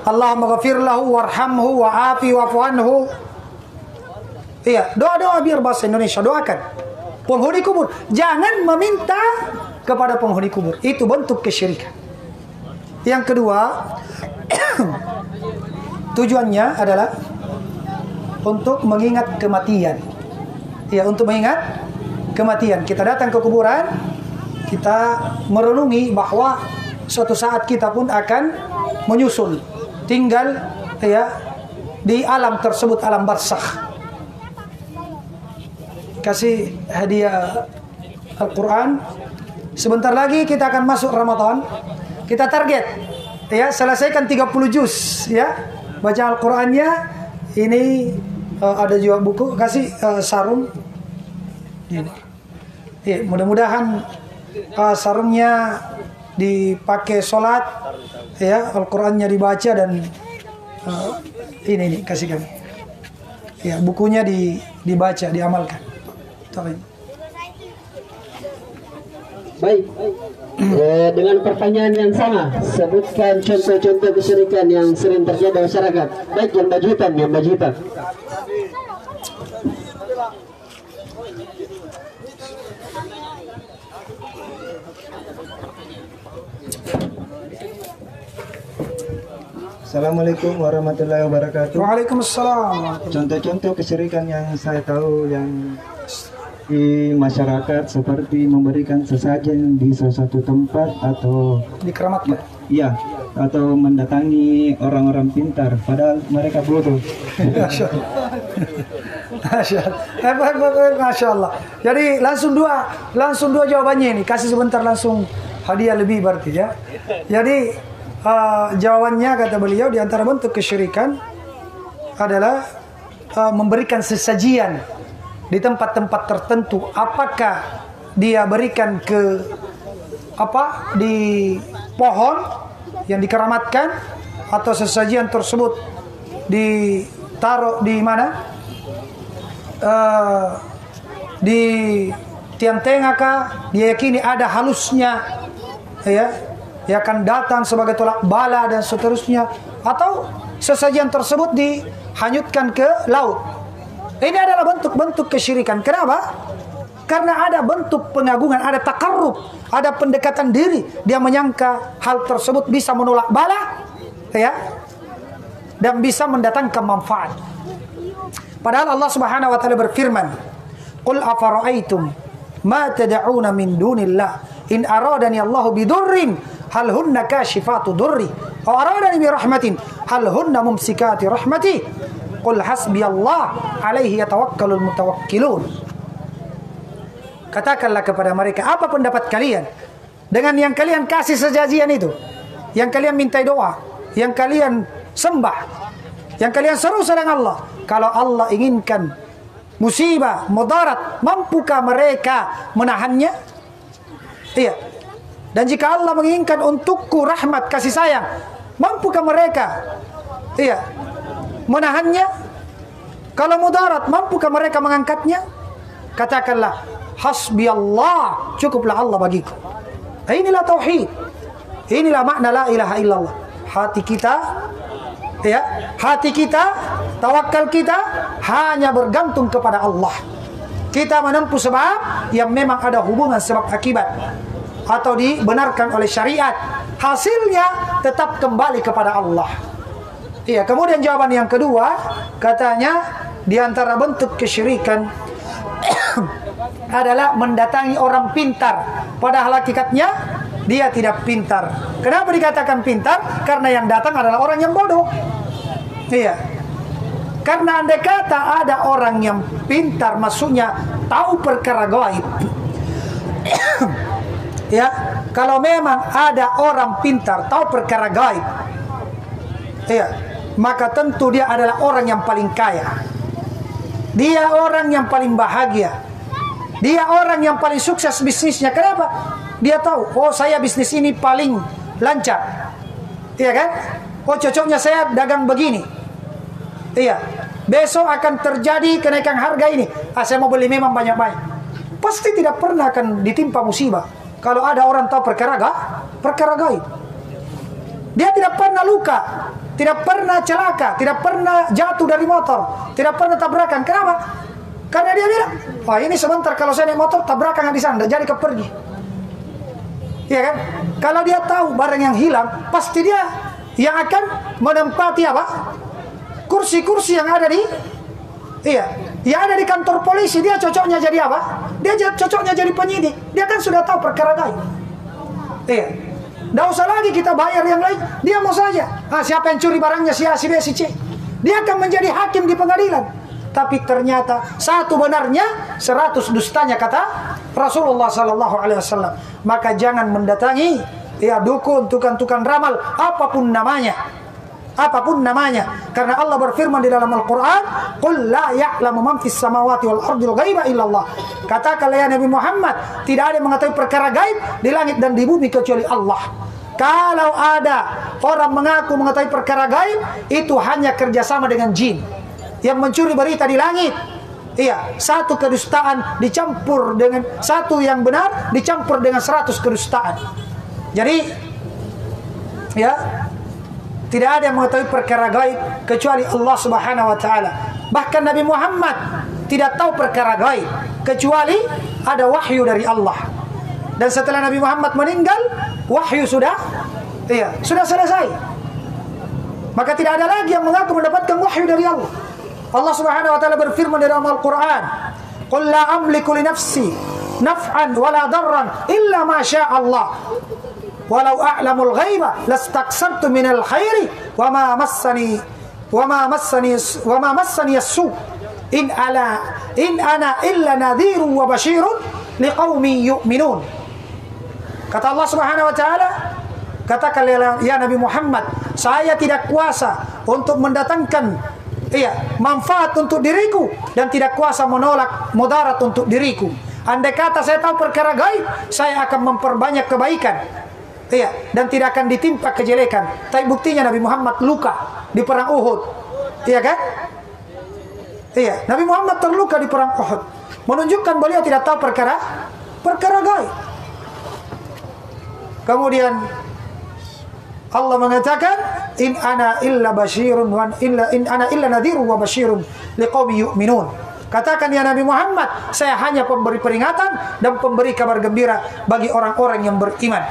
Allahumma ghafir lahu warhamhu wa'afi wa'fu anhu. Iya, doa-doa biar bahasa Indonesia, doakan penghuni kubur. Jangan meminta kepada penghuni kubur. Itu bentuk kesyirikan. Yang kedua, tujuannya adalah untuk mengingat kematian. Ya, untuk mengingat kematian. Kita datang ke kuburan, kita merenungi bahwa suatu saat kita pun akan menyusul, tinggal ya di alam tersebut, alam barzakh. Kasih hadiah Al-Quran. Sebentar lagi kita akan masuk Ramadan. Kita target ya selesaikan 30 juz ya baca Al-Qurannya. Ini ada juga buku, kasih sarung ini. Ya, mudah-mudahan sarungnya dipakai sholat ya, Al-Qurannya dibaca dan ini kasih kami ya, bukunya dibaca, diamalkan. Baik. Dengan pertanyaan yang sama, sebutkan contoh-contoh kesyirikan yang sering terjadi di masyarakat. Baik, yang baju hitam. Assalamualaikum warahmatullahi wabarakatuh. Waalaikumsalam. Contoh-contoh kesyirikan yang saya tahu yang di masyarakat seperti memberikan sesajen di sesuatu tempat atau dikeramatkan. Iya, atau mendatangi orang-orang pintar padahal mereka bodoh. Masya Allah. Masya Allah. Jadi langsung dua jawabannya ini. Kasih sebentar langsung hadiah lebih berarti ya. Jadi jawabannya kata beliau di antara bentuk kesyirikan adalah memberikan sesajian di tempat-tempat tertentu. Apakah dia berikan ke di pohon yang dikeramatkan atau sesajian tersebut ditaruh di mana? Di tiang tengah kah? Dia yakini ada halusnya ya. Dia akan datang sebagai tolak bala dan seterusnya, atau sesajian tersebut dihanyutkan ke laut. Ini adalah bentuk-bentuk kesyirikan. Kenapa? Karena ada bentuk pengagungan, ada takarrub, ada pendekatan diri. Dia menyangka hal tersebut bisa menolak bala ya, dan bisa mendatangkan manfaat. Padahal Allah Subhanahu wa taala berfirman, "Qul afara'aitum ma tad'una min dunillah In aradani Allahu bidurrin hal hunna kashifatu durri aw aradani bi rahmatin hal hunna mumsikati rahmati qul hasbiyallah alaihi yatawakkalul mutawakkilun. Katakanlah kepada mereka, apa pendapat kalian dengan yang kalian kasih sesajian itu, yang kalian minta doa, yang kalian sembah, yang kalian seru selain Allah? Kalau Allah inginkan musibah, mudarat, mampukah mereka menahannya? Iya. Dan jika Allah menginginkan untukku rahmat, kasih sayang, mampukah mereka menahannya? Kalau mudarat, mampukah mereka mengangkatnya? Katakanlah, hasbi Allah, cukuplah Allah bagiku. Inilah tauhid. Inilah makna la ilaha illallah. Hati kita, hati kita, tawakal kita hanya bergantung kepada Allah. Kita menempuh sebab yang memang ada hubungan sebab akibat atau dibenarkan oleh syariat, hasilnya tetap kembali kepada Allah. Iya, kemudian jawaban yang kedua, katanya di antara bentuk kesyirikan adalah mendatangi orang pintar, padahal hakikatnya dia tidak pintar. Kenapa dikatakan pintar? Karena yang datang adalah orang yang bodoh. Iya. Karena andai kata ada orang yang pintar, maksudnya tahu perkara gaib. Ya, kalau memang ada orang pintar tahu perkara gaib, maka tentu dia adalah orang yang paling kaya. Dia orang yang paling bahagia. Dia orang yang paling sukses bisnisnya. Kenapa? Dia tahu, oh saya bisnis ini paling lancar. Iya kan? Oh cocoknya saya dagang begini. Iya. Besok akan terjadi kenaikan harga ini. Saya mau beli memang banyak-banyak. Pasti tidak pernah akan ditimpa musibah kalau ada orang tahu perkara gaib. Dia tidak pernah luka, tidak pernah celaka, tidak pernah jatuh dari motor, tidak pernah tabrakan. Kenapa? Karena dia bilang, wah ini sebentar kalau saya naik motor tabrakan di sana, jadi kepergi. Iya kan? Kalau dia tahu barang yang hilang, pasti dia yang akan menempati apa? Kursi-kursi yang ada yang ada di kantor polisi. Dia cocoknya jadi apa? Dia cocoknya jadi penyidik. Dia kan sudah tahu perkara gaib. Iya. Tidak usah lagi kita bayar yang lain. Dia mau saja. Siapa yang curi barangnya, si A, si B, si C. Dia akan menjadi hakim di pengadilan. Tapi ternyata satu benarnya, 100 dustanya, kata Rasulullah SAW. Maka jangan mendatangi dukun, tukang-tukang ramal, apapun namanya. Apapun namanya, karena Allah berfirman di dalam Al-Quran, "Qul la ya'lamu man fis samawati wal ardil ghaiba illallah." Katakanlah ya Nabi Muhammad, tidak ada yang mengetahui perkara gaib di langit dan di bumi kecuali Allah. Kalau ada orang mengaku mengetahui perkara gaib, itu hanya kerjasama dengan jin yang mencuri berita di langit. Iya, satu kedustaan dicampur dengan satu yang benar, dicampur dengan 100 kedustaan. Jadi, tidak ada yang mengetahui perkara gaib kecuali Allah Subhanahu wa taala. Bahkan Nabi Muhammad tidak tahu perkara gaib kecuali ada wahyu dari Allah. Dan setelah Nabi Muhammad meninggal, wahyu sudah selesai. Maka tidak ada lagi yang mengaku mendapatkan wahyu dari Allah. Allah Subhanahu wa taala berfirman di dalam Al-Qur'an, "Qul la amliku li nafsi naf'an wa la darran illa ma syaa Allah. Walau a'lamul ghaiba lastaksartu minal khairi wa ma massani as-su. In ana illa nadhirun wa basyirun liqaumin yu'minun." Kata Allah Subhanahu wa taala, katakan ya Nabi Muhammad, saya tidak kuasa untuk mendatangkan manfaat untuk diriku dan tidak kuasa menolak mudarat untuk diriku. Andai kata saya tahu perkara gaib, saya akan memperbanyak kebaikan. Dan tidak akan ditimpa kejelekan. Tapi buktinya Nabi Muhammad luka di perang Uhud. Iya kan? Nabi Muhammad terluka di perang Uhud, menunjukkan beliau tidak tahu perkara gaib. Kemudian Allah mengatakan, in ana illa nadhirun wa basyirun liqaumin yu'minun. Katakan ya Nabi Muhammad, saya hanya pemberi peringatan dan pemberi kabar gembira bagi orang-orang yang beriman.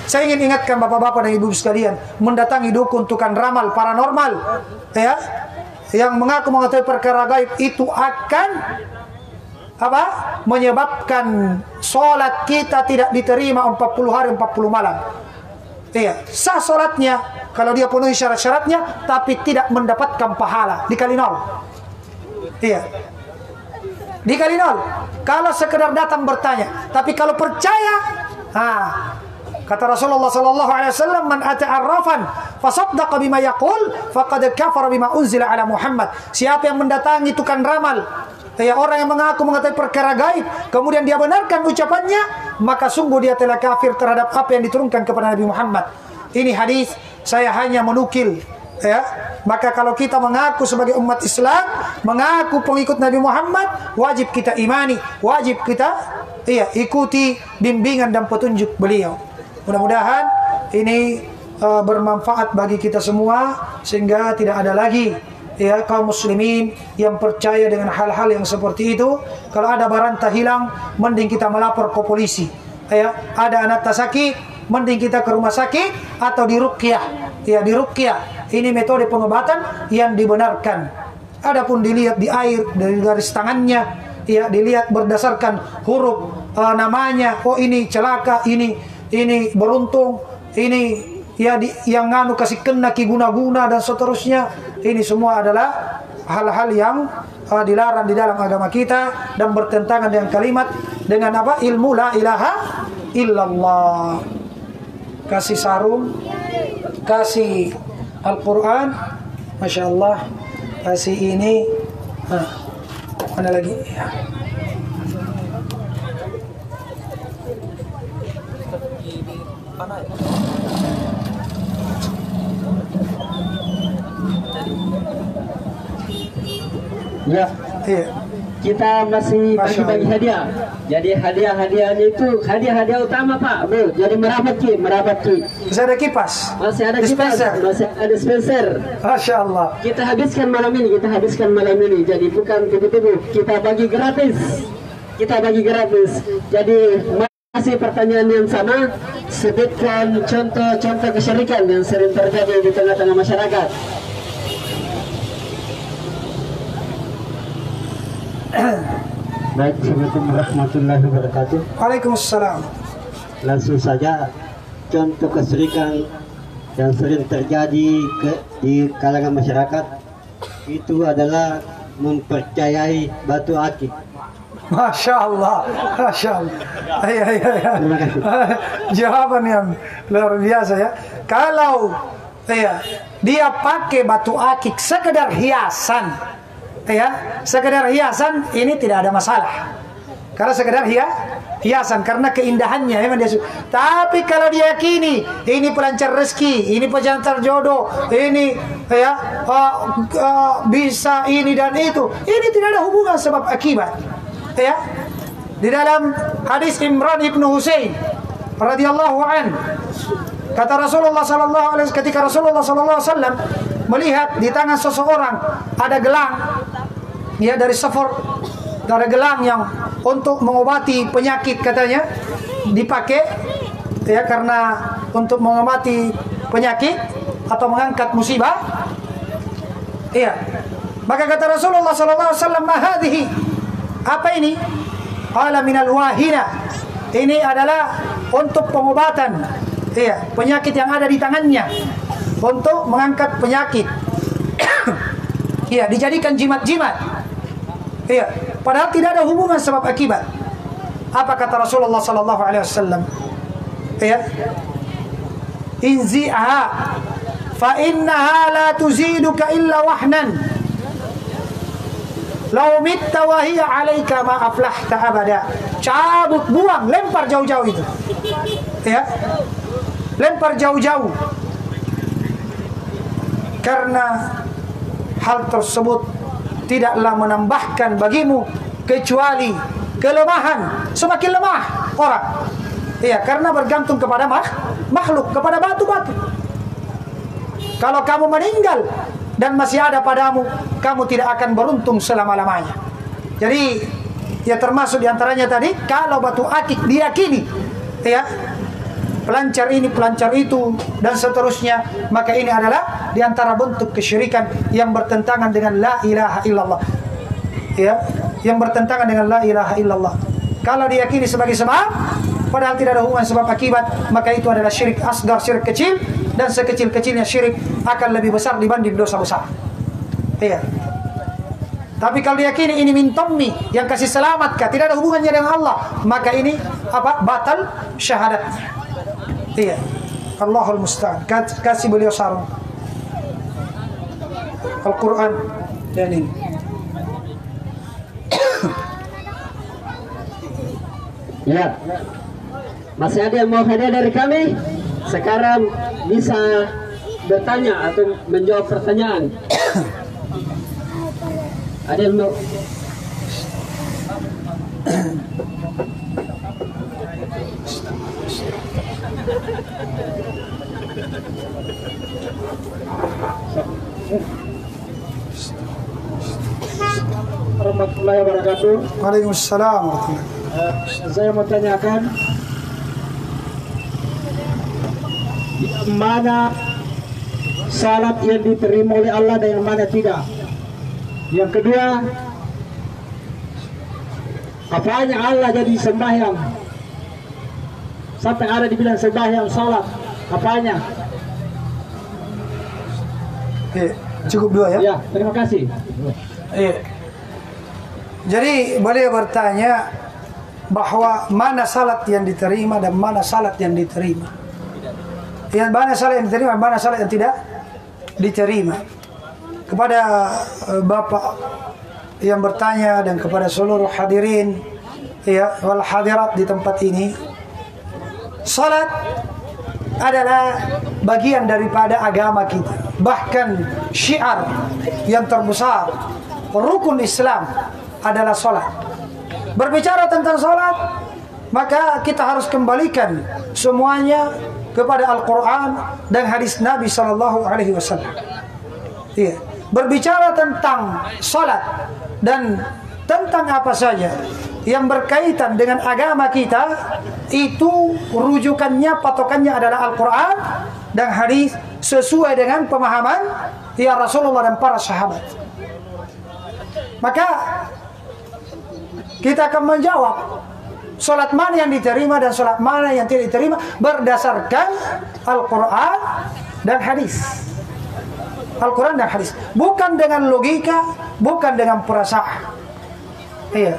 Saya ingin ingatkan bapak-bapak dan ibu sekalian, mendatangi dukun, tukang ramal, paranormal, yang mengaku mengetahui perkara gaib, itu akan apa? Menyebabkan sholat kita tidak diterima 40 hari 40 malam. Iya, sah sholatnya kalau dia penuhi syarat-syaratnya, tapi tidak mendapatkan pahala, dikali 0. Iya, dikali 0. Kalau sekedar datang bertanya, tapi kalau percaya, kata Rasulullah sallallahu alaihi wasallam, "Man ata arrafan fasaddaqa bima yaqul faqad kafara bima unzila ala Muhammad." Siapa yang mendatangi tukang ramal, orang yang mengaku mengetahui perkara gaib, kemudian dia benarkan ucapannya, maka sungguh dia telah kafir terhadap apa yang diturunkan kepada Nabi Muhammad. Ini hadis saya hanya menukil. Maka kalau kita mengaku sebagai umat Islam, mengaku pengikut Nabi Muhammad, wajib kita imani, wajib kita ikuti bimbingan dan petunjuk beliau. Mudah-mudahan ini bermanfaat bagi kita semua, sehingga tidak ada lagi kaum muslimin yang percaya dengan hal-hal yang seperti itu. Kalau ada barang hilang, mending kita melapor ke polisi. Ada anak tak sakit, mending kita ke rumah sakit atau diruqyah. Di ruqyah ini metode pengobatan yang dibenarkan. Adapun dilihat di air dari garis tangannya, dilihat berdasarkan huruf namanya, oh ini celaka, ini beruntung, ini yang nganu kasih kena ki guna-guna dan seterusnya. Ini semua adalah hal-hal yang dilarang di dalam agama kita dan bertentangan dengan kalimat, dengan apa? Ilmu la ilaha illallah. Kasih sarung, kasih Al-Quran, Masya Allah, kasih ini, mana lagi? Ya, kita masih bagi-bagi hadiah. Jadi hadiah-hadiahnya itu hadiah-hadiah utama Pak, Bu. Jadi merapat ki. Masih ada kipas? Masih ada dispenser. kipas, masih ada dispenser. Masya Allah. Kita habiskan malam ini. Jadi bukan tiba-tiba, kita bagi gratis. Jadi masih pertanyaan yang sama, sebutkan contoh-contoh kesyirikan yang sering terjadi di tengah-tengah masyarakat. Baik, Assalamualaikum warahmatullahi wabarakatuh. Waalaikumsalam. Langsung saja, contoh kesyirikan yang sering terjadi di kalangan masyarakat itu adalah mempercayai batu akik. Masya Allah, Masya Allah. Terima kasih. Jawaban yang luar biasa ya. Kalau dia pakai batu akik sekedar hiasan, sekedar hiasan, ini tidak ada masalah. Karena sekedar hiasan, karena keindahannya memang dia suka. Tapi kalau dia yakini ini pelancar rezeki, ini pelancar jodoh, ini bisa ini dan itu, ini tidak ada hubungan sebab akibat. Di dalam hadis Imran ibnu Husain radhiyallahu an, kata Rasulullah sallallahu alaihi wasallam, ketika Rasulullah sallallahu alaihi wasallam melihat di tangan seseorang ada gelang, dari safar, ada gelang yang untuk mengobati penyakit, katanya dipakai karena untuk mengobati penyakit atau mengangkat musibah. Maka kata Rasulullah sallallahu alaihi wasallam, "Mahadhihi?" Apa ini? Qala minal wahina. Ini adalah untuk pengobatan penyakit yang ada di tangannya, untuk mengangkat penyakit. Dijadikan jimat-jimat. Padahal tidak ada hubungan sebab akibat. Apa kata Rasulullah sallallahu alaihi wasallam? Inzi'ha fa innaha la tuziduka illa wahnan. Lau mitta wa hiya 'alaika ma aflahta abada. Cabut, buang, lempar jauh-jauh itu. Lempar jauh-jauh. Karena hal tersebut tidaklah menambahkan bagimu kecuali kelemahan. Semakin lemah orang. Karena bergantung kepada makhluk, kepada batu-batu. Kalau kamu meninggal dan masih ada padamu, kamu tidak akan beruntung selama-lamanya. Jadi termasuk diantaranya tadi, kalau batu akik diyakini pelancar ini, pelancar itu, dan seterusnya, maka ini adalah diantara bentuk kesyirikan yang bertentangan dengan la ilaha illallah. yang bertentangan dengan la ilaha illallah. Kalau diyakini sebagai sebab, padahal tidak ada hubungan sebab akibat, maka itu adalah syirik asgar, syirik kecil, dan sekecil-kecilnya syirik akan lebih besar dibanding dosa besar. Iya. Tapi kalau diyakini ini min tammi, yang kasih selamat kah, tidak ada hubungannya dengan Allah, maka ini apa? Batal syahadat. Iya. Allahul musta'an. Kasih beliau sarung Al-Quran dan ini. Ya, masih ada yang mau hadiah dari kami? Sekarang bisa bertanya atau menjawab pertanyaan. Ada yang mau? Warahmatullahi wabarakatuh. Waalaikumsalam warahmatullahi. Saya mau tanyakan, yang mana salat yang diterima oleh Allah dan yang mana tidak? Yang kedua, apanya Allah jadi sembahyang? Sampai ada dibilang sembahyang salat, apanya? Cukup dua ya? Ya, terima kasih. Jadi beliau bertanya bahwa mana salat yang diterima dan mana salat yang diterima. Yang mana salat yang diterima, mana salat yang tidak diterima. Kepada Bapak yang bertanya dan kepada seluruh hadirin ya wal hadirat di tempat ini, salat adalah bagian daripada agama kita. Bahkan syiar yang terbesar rukun Islam adalah salat. Berbicara tentang salat, maka kita harus kembalikan semuanya kepada Al-Quran dan hadis Nabi SAW. Iya. Berbicara tentang salat dan tentang apa saja yang berkaitan dengan agama kita, itu rujukannya, patokannya adalah Al-Quran dan hadis sesuai dengan pemahaman ya Rasulullah dan para sahabat. Maka kita akan menjawab salat mana yang diterima dan salat mana yang tidak diterima berdasarkan Al-Quran dan hadis. Al-Quran dan hadis, bukan dengan logika, bukan dengan perasaan. Iya,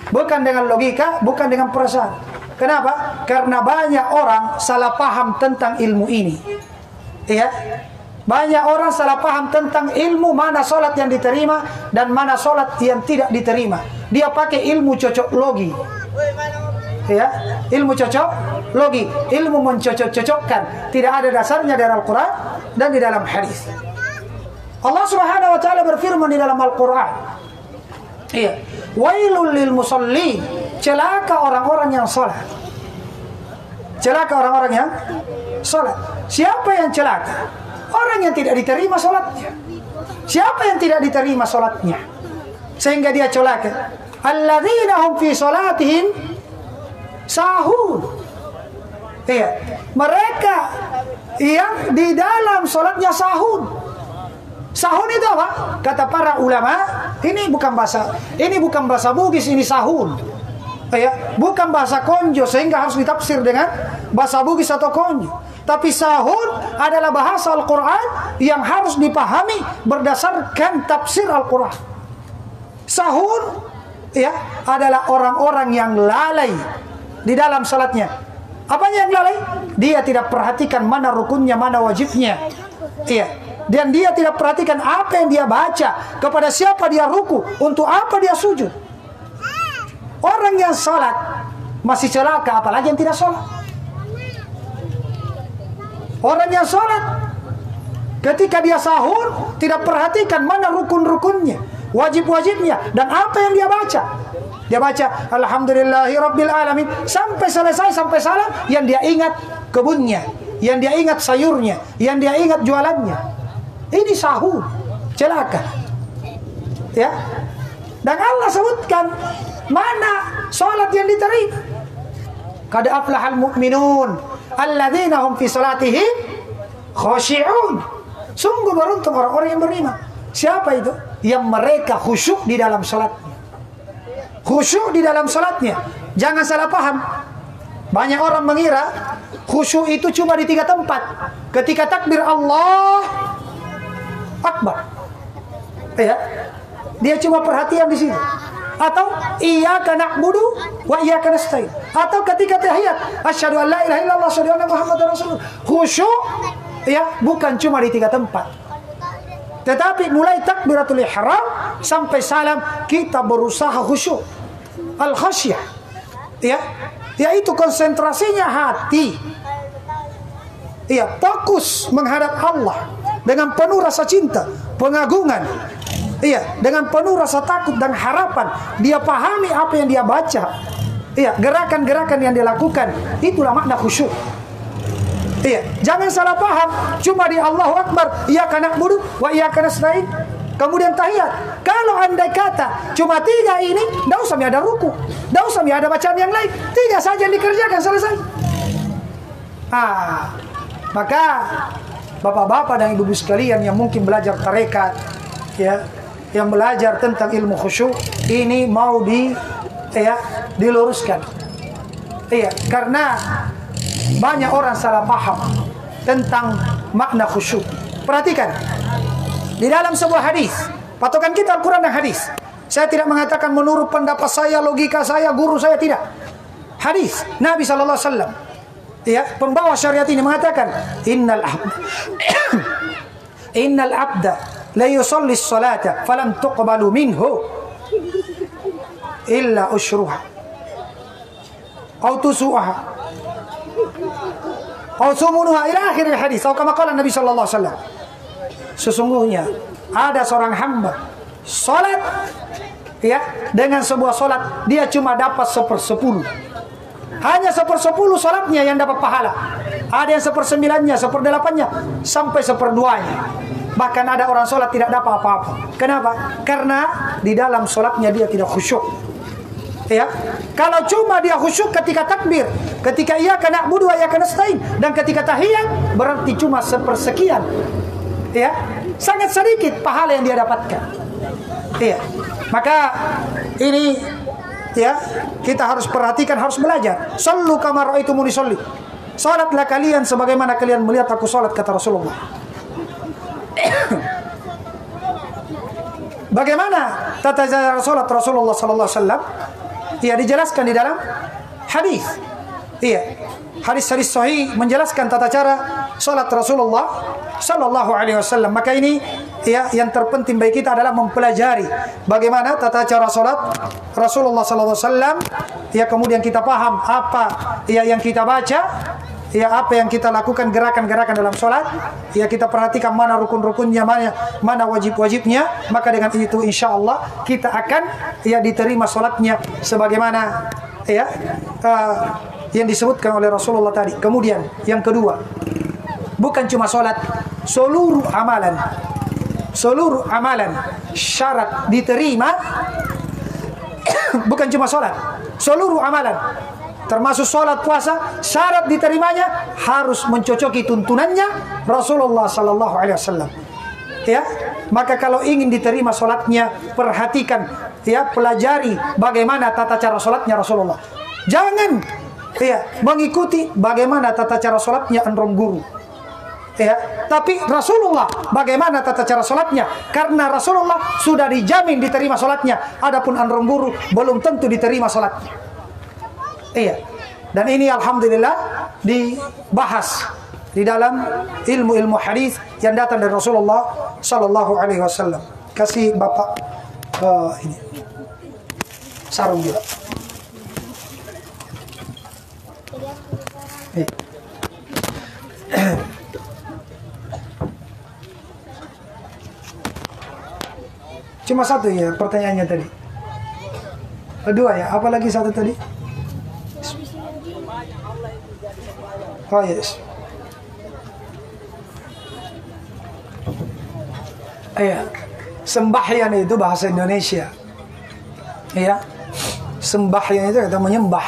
bukan dengan logika, bukan dengan perasaan. Kenapa? Karena banyak orang salah paham tentang ilmu ini. Iya, banyak orang salah paham tentang ilmu mana salat yang diterima dan mana salat yang tidak diterima. Dia pakai ilmu cocok logi. Ya, ilmu cocok logi, ilmu mencocok-cocokkan, tidak ada dasarnya dari Al-Quran dan di dalam hadis. Allah Subhanahu wa taala berfirman di dalam Al-Quran. Iya, wailul lil musallin, celaka orang-orang yang salat. Celaka orang-orang yang salat. Siapa yang celaka? Orang yang tidak diterima salatnya. Siapa yang tidak diterima salatnya sehingga dia celaka? Alladzina hum fi salatihim sahun. Iya, mereka yang di dalam salatnya sahun. Sahun itu apa? Kata para ulama, ini bukan bahasa Bugis, ini sahun. Ya, bukan bahasa konjo sehingga harus ditafsir dengan bahasa Bugis atau konjo. Tapi sahun adalah bahasa Al-Quran yang harus dipahami berdasarkan tafsir Al-Quran. Sahun ya adalah orang-orang yang lalai di dalam salatnya. Apanya yang lalai? Dia tidak perhatikan mana rukunnya, mana wajibnya. Iya. Dan dia tidak perhatikan apa yang dia baca, kepada siapa dia ruku, untuk apa dia sujud. Orang yang salat masih celaka, apalagi yang tidak salat. Orang yang salat ketika dia sahur tidak perhatikan mana rukun-rukunnya, wajib-wajibnya, dan apa yang dia baca. Dia baca Alhamdulillahirabbil alamin sampai selesai, sampai salam, yang dia ingat kebunnya, yang dia ingat sayurnya, yang dia ingat jualannya. Ini sahur, celaka. Ya. Dan Allah sebutkan mana salat yang diterima. Qad aflahal mu'minun alladzina hum fi salatihim khashi'un. Sungguh beruntung orang-orang yang beriman. Siapa itu? Yang mereka khusyuk di dalam salatnya. khusyuk di dalam salatnya. Jangan salah paham. Banyak orang mengira khusyuk itu cuma di 3 tempat. Ketika takbir Allah Akbar. Ya. Dia cuma perhatian di sini. Atau iyyaka na'budu wa iyyaka nasta'in. Atau ketika tahiyat, asyhadu an la ilaha illallah asyhadu anna muhammadar rasulullah. Khusyuk ya bukan cuma di 3 tempat. Tetapi mulai takbiratul ihram sampai salam kita berusaha khusyuk. Al-khasyah. Ya, yaitu konsentrasinya hati. Iya, fokus menghadap Allah dengan penuh rasa cinta, pengagungan. Iya, dengan penuh rasa takut dan harapan. Dia pahami apa yang dia baca. Iya, gerakan-gerakan yang dia lakukan. Itulah makna khusyuk. Iya, jangan salah paham. Cuma di Allahu Akbar, iyyaka na'budu wa iyyaka nasta'in. Kemudian tahiyat. Kalau andai kata cuma 3 ini, tidak usah ada ruku, tidak usah ada bacaan yang lain. 3 saja yang dikerjakan, selesai. Maka bapak-bapak dan ibu-ibu sekalian yang mungkin belajar tarekat, ya, yang belajar tentang ilmu khusyuk, ini mau diluruskan. Iya, karena banyak orang salah paham tentang makna khusyuk. Perhatikan, di dalam sebuah hadis, patokan kita Al-Quran dan hadis. Saya tidak mengatakan menurut pendapat saya, logika saya, guru saya, tidak. Hadis Nabi SAW, ya, pembawa syariat ini mengatakan, innal abda la yusalli as-salata falam tuqbalu minhu illa ushruha aw tusuha aw sumunuha ila akhir hadis. Atau kama qala Nabi sallallahu alaihi wasallam, sesungguhnya ada seorang hamba salat, ya, dengan sebuah salat dia cuma dapat 1/10. Hanya 1/10 salatnya yang dapat pahala. Ada yang 1/9-nya, 1/8-nya, sampai 1/2-nya. Bahkan ada orang sholat tidak dapat apa-apa. Kenapa? Karena di dalam sholatnya dia tidak khusyuk. Ya, kalau cuma dia khusyuk ketika takbir, ketika iyyaka na'budu wa iyyaka nasta'in, dan ketika tahiyat, berarti cuma 1/sekian. Ya, sangat sedikit pahala yang dia dapatkan. Ya, maka ini, ya, kita harus perhatikan, harus belajar. Sallu kama ra'aitumuni sholli. Salatlah kalian sebagaimana kalian melihat aku salat, kata Rasulullah. Bagaimana tata cara salat Rasulullah sallallahu alaihi wasallam? Ya, dijelaskan di dalam hadis. Iya, hadis-hadis sahih menjelaskan tata cara salat Rasulullah sallallahu alaihi wasallam. Maka ini, ya, yang terpenting bagi kita adalah mempelajari bagaimana tata cara salat Rasulullah sallallahu alaihi wasallam. Ya, kemudian kita paham apa ya yang kita baca, ya, apa yang kita lakukan, gerakan-gerakan dalam sholat, ya, kita perhatikan mana rukun-rukunnya, mana wajib-wajibnya. Maka dengan itu insya Allah kita akan, ya, diterima sholatnya sebagaimana, ya, yang disebutkan oleh Rasulullah tadi. Kemudian yang kedua, bukan cuma sholat, seluruh amalan syarat diterima. Bukan cuma sholat, seluruh amalan termasuk sholat, puasa, syarat diterimanya harus mencocoki tuntunannya Rasulullah sallallahu alaihi wasallam. Ya, maka kalau ingin diterima sholatnya, perhatikan, ya, pelajari bagaimana tata cara sholatnya Rasulullah. Jangan, ya, mengikuti bagaimana tata cara sholatnya androm guru. Ya, tapi Rasulullah bagaimana tata cara sholatnya, karena Rasulullah sudah dijamin diterima sholatnya. Adapun androm guru belum tentu diterima sholatnya. Iya, dan ini alhamdulillah dibahas di dalam ilmu-ilmu hadis yang datang dari Rasulullah sallallahu alaihi wasallam. Kasih Bapak ini sarung juga. Cuma satu ya pertanyaannya tadi. Kedua ya, apalagi satu tadi? Oh yes. Iya, sembahyang itu bahasa Indonesia. Iya, sembahyang itu kata menyembah.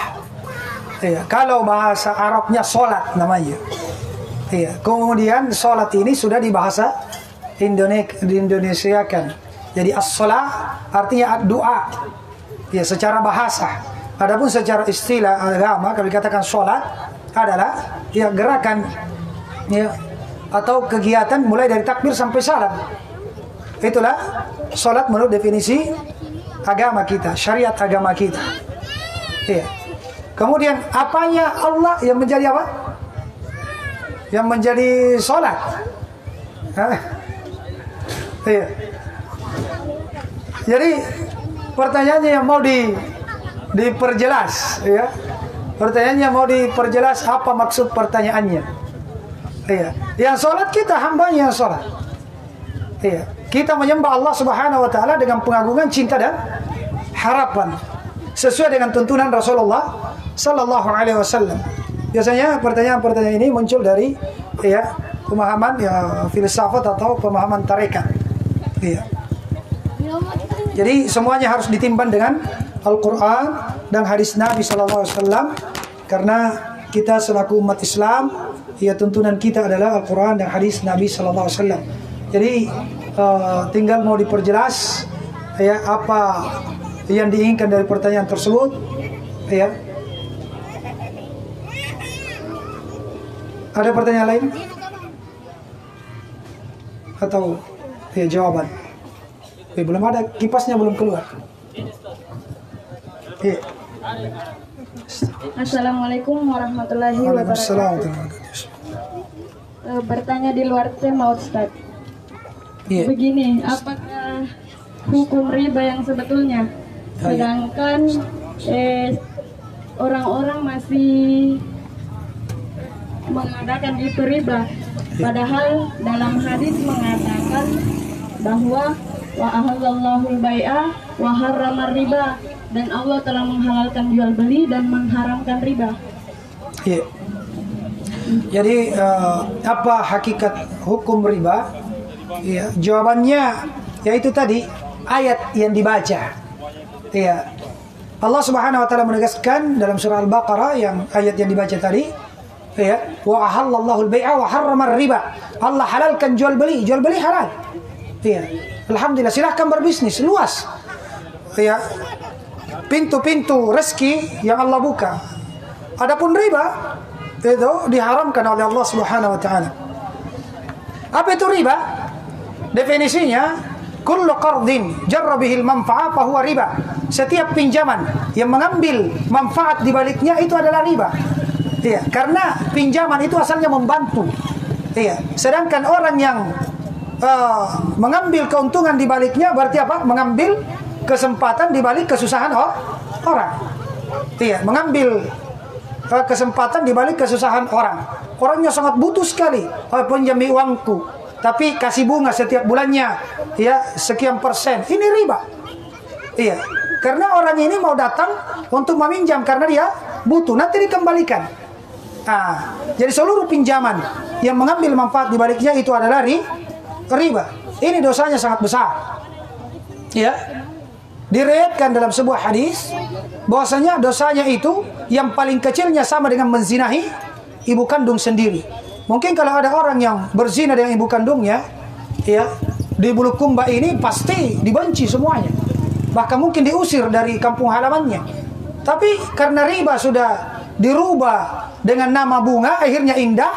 Iya, kalau bahasa Arabnya sholat namanya. Iya, kemudian sholat ini sudah di bahasa Indonesia kan. Jadi as-sholat artinya doa. Ya, secara bahasa. Adapun secara istilah agama kalau dikatakan sholat adalah ya gerakan ya atau kegiatan mulai dari takbir sampai salam. Itulah sholat menurut definisi agama kita, syariat agama kita. Ya. Kemudian apanya Allah yang menjadi apa? Yang menjadi sholat. Iya. Jadi pertanyaannya yang mau diperjelas, ya. Pertanyaannya mau diperjelas apa maksud pertanyaannya? Iya. Yang sholat kita hambanya yang sholat. Iya. Kita menyembah Allah Subhanahu Wa Taala dengan pengagungan, cinta dan harapan sesuai dengan tuntunan Rasulullah Sallallahu Alaihi Wasallam. Biasanya pertanyaan-pertanyaan ini muncul dari ya pemahaman ya filsafat atau pemahaman tarekat. Iya. Jadi semuanya harus ditimbang dengan Al-Quran dan hadis Nabi Sallallahu Alaihi Wasallam karena kita selaku umat Islam ya tuntunan kita adalah Al-Quran dan hadis Nabi Sallallahu Alaihi Wasallam. Jadi tinggal mau diperjelas ya apa yang diinginkan dari pertanyaan tersebut ya. Ada pertanyaan lain? Atau ya jawaban? Belum ada, kipasnya belum keluar. Ya. Assalamualaikum warahmatullahi wabarakatuh. Bertanya di luar tema Ustaz. Ya. Begini, apakah hukum riba yang sebetulnya? Sedangkan orang-orang masih mengadakan itu riba, padahal dalam hadis mengatakan bahwa wa ahallallahu al-bai'a wa harrama riba, dan Allah telah menghalalkan jual beli dan mengharamkan riba. Ya. Jadi apa hakikat hukum riba? Ya, jawabannya yaitu tadi ayat yang dibaca. Ya. Allah Subhanahu Wa Taala menegaskan dalam surah Al-Baqarah yang ayat yang dibaca tadi. Ya, wa ahallallahu al-bai'a wa harrama riba. Allah halalkan jual beli halal. Ya. Alhamdulillah, silahkan berbisnis luas. Ya. Pintu-pintu rezeki yang Allah buka. Adapun riba itu diharamkan oleh Allah Subhanahu Wa Taala. Apa itu riba? Definisinya kullu qardin jarra bihil manfa'ah fa huwa riba. Setiap pinjaman yang mengambil manfaat di baliknya itu adalah riba. Iya, karena pinjaman itu asalnya membantu. Iya, sedangkan orang yang mengambil keuntungan di baliknya berarti apa? Mengambil kesempatan di balik kesusahan orang. Iya, mengambil kesempatan di balik kesusahan orang. Orangnya sangat butuh sekali. Pinjami uangku, tapi kasih bunga setiap bulannya ya sekian persen. Ini riba. Iya, karena orang ini mau datang untuk meminjam karena dia butuh, nanti dikembalikan. Nah, jadi seluruh pinjaman yang mengambil manfaat di baliknya itu adalah riba. Ini dosanya sangat besar. Ya. Diriwayatkan dalam sebuah hadis bahwasanya dosanya itu yang paling kecilnya sama dengan menzinahi ibu kandung sendiri. Mungkin kalau ada orang yang berzina dengan ibu kandungnya, ya, di Bulukumba ini pasti dibenci semuanya. Bahkan mungkin diusir dari kampung halamannya. Tapi karena riba sudah dirubah dengan nama bunga, akhirnya indah,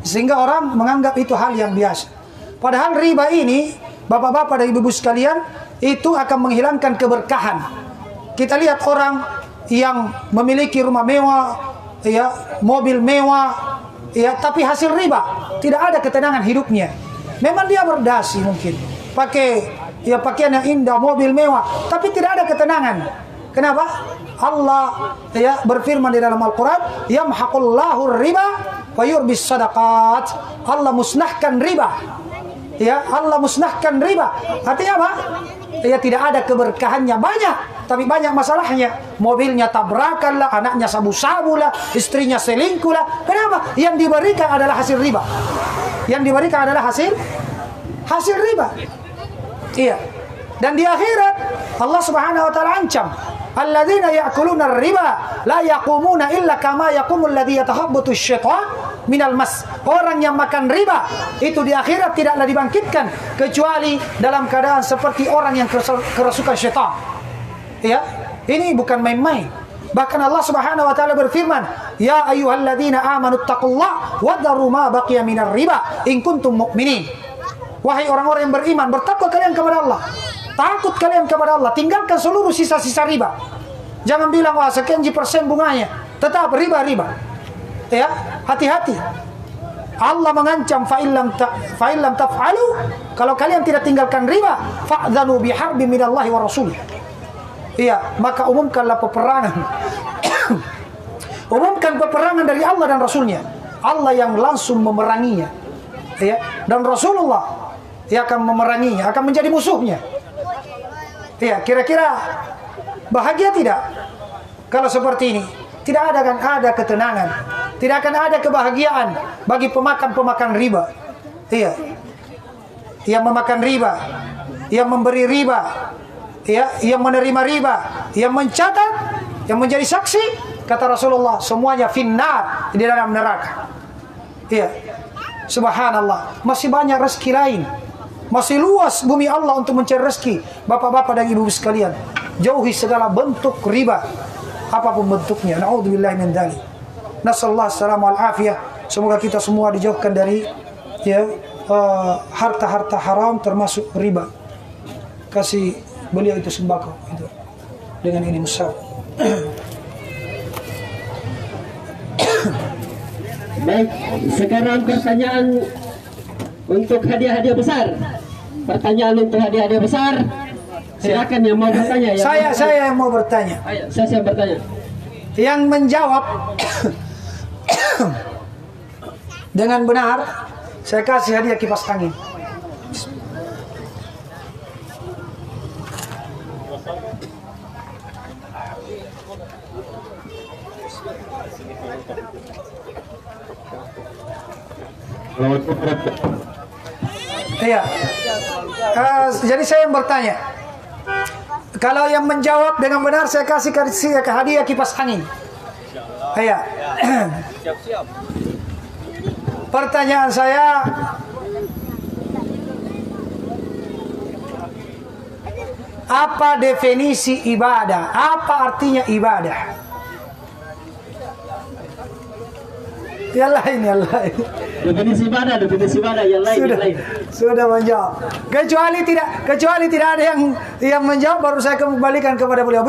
sehingga orang menganggap itu hal yang biasa. Padahal riba ini, bapak-bapak dan ibu-ibu sekalian, itu akan menghilangkan keberkahan. Kita lihat orang yang memiliki rumah mewah, ya, mobil mewah, ya, tapi hasil riba, tidak ada ketenangan hidupnya. Memang dia berdasi mungkin, pakai ya pakaian yang indah, mobil mewah, tapi tidak ada ketenangan. Kenapa? Allah ya berfirman di dalam Al-Quran, yamhaqullahu riba wa yurbis sadaqat. Allah musnahkan riba. Ya, Allah musnahkan riba. Artinya apa? Ya, tidak ada keberkahannya, banyak, tapi banyak masalahnya. Mobilnya tabrakan lah, anaknya sabu-sabu lah, istrinya selingkuh lah. Kenapa? Yang diberikan adalah hasil riba. Yang diberikan adalah hasil riba. Iya. Dan di akhirat Allah Subhanahu wa taala ancam, alladzina ya'kuluna ar-riba la yaqumuna illa kama yaqumul ladzi yatahabbutu asy-syaitan minal mas. Orang yang makan riba itu di akhirat tidaklah dibangkitkan kecuali dalam keadaan seperti orang yang kerasukan syaitan. Ya. Ini bukan main-main. Bahkan Allah Subhanahu wa taala berfirman, "Ya ayyuhalladzina amanu taqullaha wa dharu ma baqiya minar riba in kuntum mu'minin." Wahai orang-orang yang beriman, bertakwa kalian kepada Allah. Takut kalian kepada Allah, tinggalkan seluruh sisa-sisa riba. Jangan bilang, "Wah, sekian % bunganya." Tetap riba-riba. Ya, hati-hati. Allah mengancam fa'illam taf'alu, kalau kalian tidak tinggalkan riba, fa'dzanu biharbi minallahi wa rasulih. Iya, maka umumkanlah peperangan. Umumkan peperangan dari Allah dan Rasulnya. Allah yang langsung memeranginya. Ya, dan Rasulullah yang akan memeranginya, akan menjadi musuhnya. Iya, kira-kira bahagia tidak? Kalau seperti ini, tidak akan ada ketenangan, tidak akan ada kebahagiaan bagi pemakan-pemakan riba. Iya, yang memakan riba, yang memberi riba, ya, yang menerima riba, yang mencatat, yang menjadi saksi, kata Rasulullah, semuanya finnar, di dalam neraka. Iya, subhanallah, masih banyak rezeki lain, masih luas bumi Allah untuk mencari rezeki. Bapak-bapak dan ibu-ibu sekalian, jauhi segala bentuk riba, apapun bentuknya. Na'udzubillahi min dzalik. Nasallahu assalamu wal afiyah. Semoga kita semua dijauhkan dari harta-harta haram termasuk riba. Kasih beliau itu sembako itu dengan ini musab. Baik, sekarang pertanyaan untuk hadiah-hadiah besar. Pertanyaan untuk hadiah-hadiah besar. Silakan yang mau bertanya. Saya yang mau bertanya. Ayo, saya bertanya. Yang menjawab dengan benar, saya kasih hadiah kipas angin. Iya. Jadi saya yang bertanya. Kalau yang menjawab dengan benar, saya kasih hadiah kipas angin. Iya. Pertanyaan saya, apa definisi ibadah? Apa artinya ibadah? Yang lain. Definisi ibadah yang lain. Sudah menjawab. Kecuali tidak ada yang menjawab, baru saya kembalikan kepada beliau.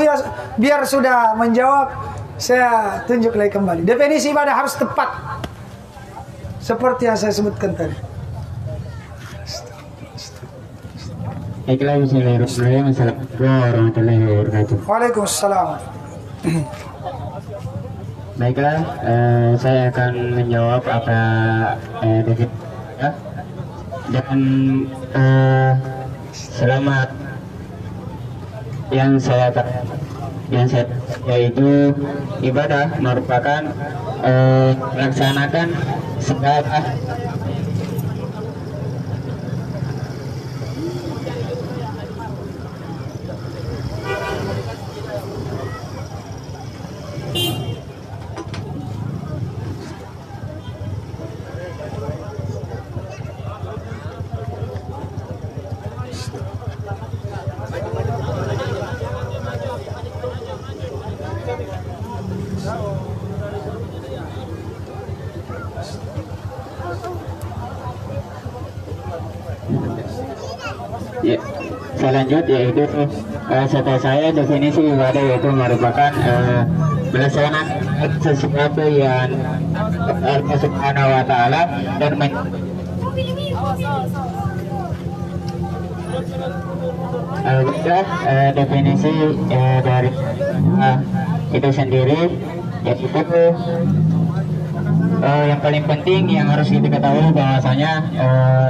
Biar sudah menjawab, saya tunjuk lagi kembali. Definisi ibadah harus tepat, seperti yang saya sebutkan tadi. Baiklah, bismillahirrahmanirrahim. Assalamualaikum warahmatullahi wabarakatuh. Waalaikumsalam. Baiklah, saya akan menjawab apa definisi dan selamat yang saya yaitu ibadah merupakan melaksanakan segala saya lanjut, yaitu setahu saya definisi ibadah yaitu merupakan melaksanakan sesuatu yang Allah Subhanahu wa taala dan definisi dari itu sendiri yaitu yang paling penting yang harus kita ketahui bahwasanya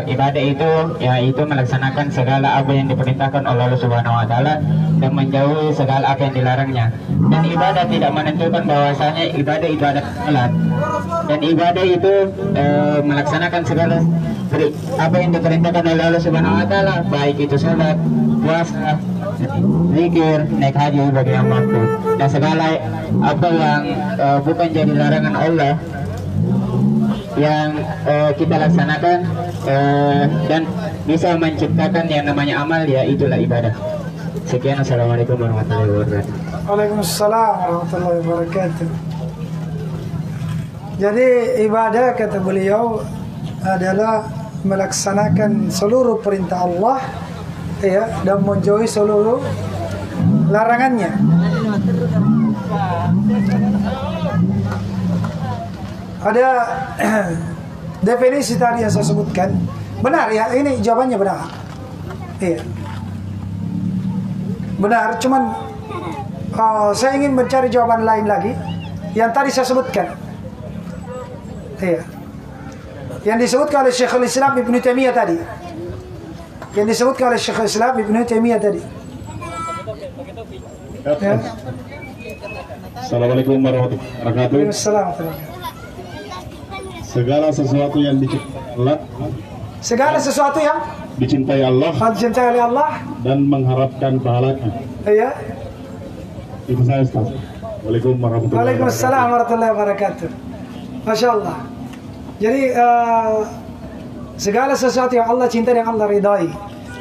ibadah itu yaitu melaksanakan segala apa yang diperintahkan oleh Allah Subhanahu wa taala dan menjauhi segala apa yang dilarangnya. Dan ibadah tidak menentukan bahwasanya ibadah salat. Dan ibadah itu melaksanakan segala apa yang diperintahkan oleh Allah Subhanahu wa taala, baik itu salat, puasa, zikir, naik haji bagi yang mampu. Dan segala apa yang bukan jadi larangan Allah yang kita laksanakan dan bisa menciptakan yang namanya amal, ya itulah ibadah. Sekian, assalamualaikum warahmatullahi wabarakatuh. Waalaikumsalam warahmatullahi wabarakatuh. Jadi ibadah kata beliau adalah melaksanakan seluruh perintah Allah ya, dan menjauhi seluruh larangannya. Ada definisi tadi yang saya sebutkan. Benar ya, ini jawabannya benar. Iya. Benar, cuman saya ingin mencari jawaban lain lagi yang tadi saya sebutkan. Iya. Yang disebutkan oleh Syekhul Islam Ibnu Taimiyah tadi. Yang disebutkan oleh Syekhul Islam Ibnu Taimiyah tadi. Ya. Assalamualaikum warahmatullahi wabarakatuh. Waalaikumsalam. Segala sesuatu yang Segala sesuatu yang dicintai Allah dicintai oleh Allah dan mengharapkan pahalanya. Iya. Itu saya, Ustaz. Waalaikumsalam warahmatullahi Waalaikumsalam warahmatullahi wabarakatuh. Masya Allah. Jadi segala sesuatu yang Allah cintai dan Allah ridai,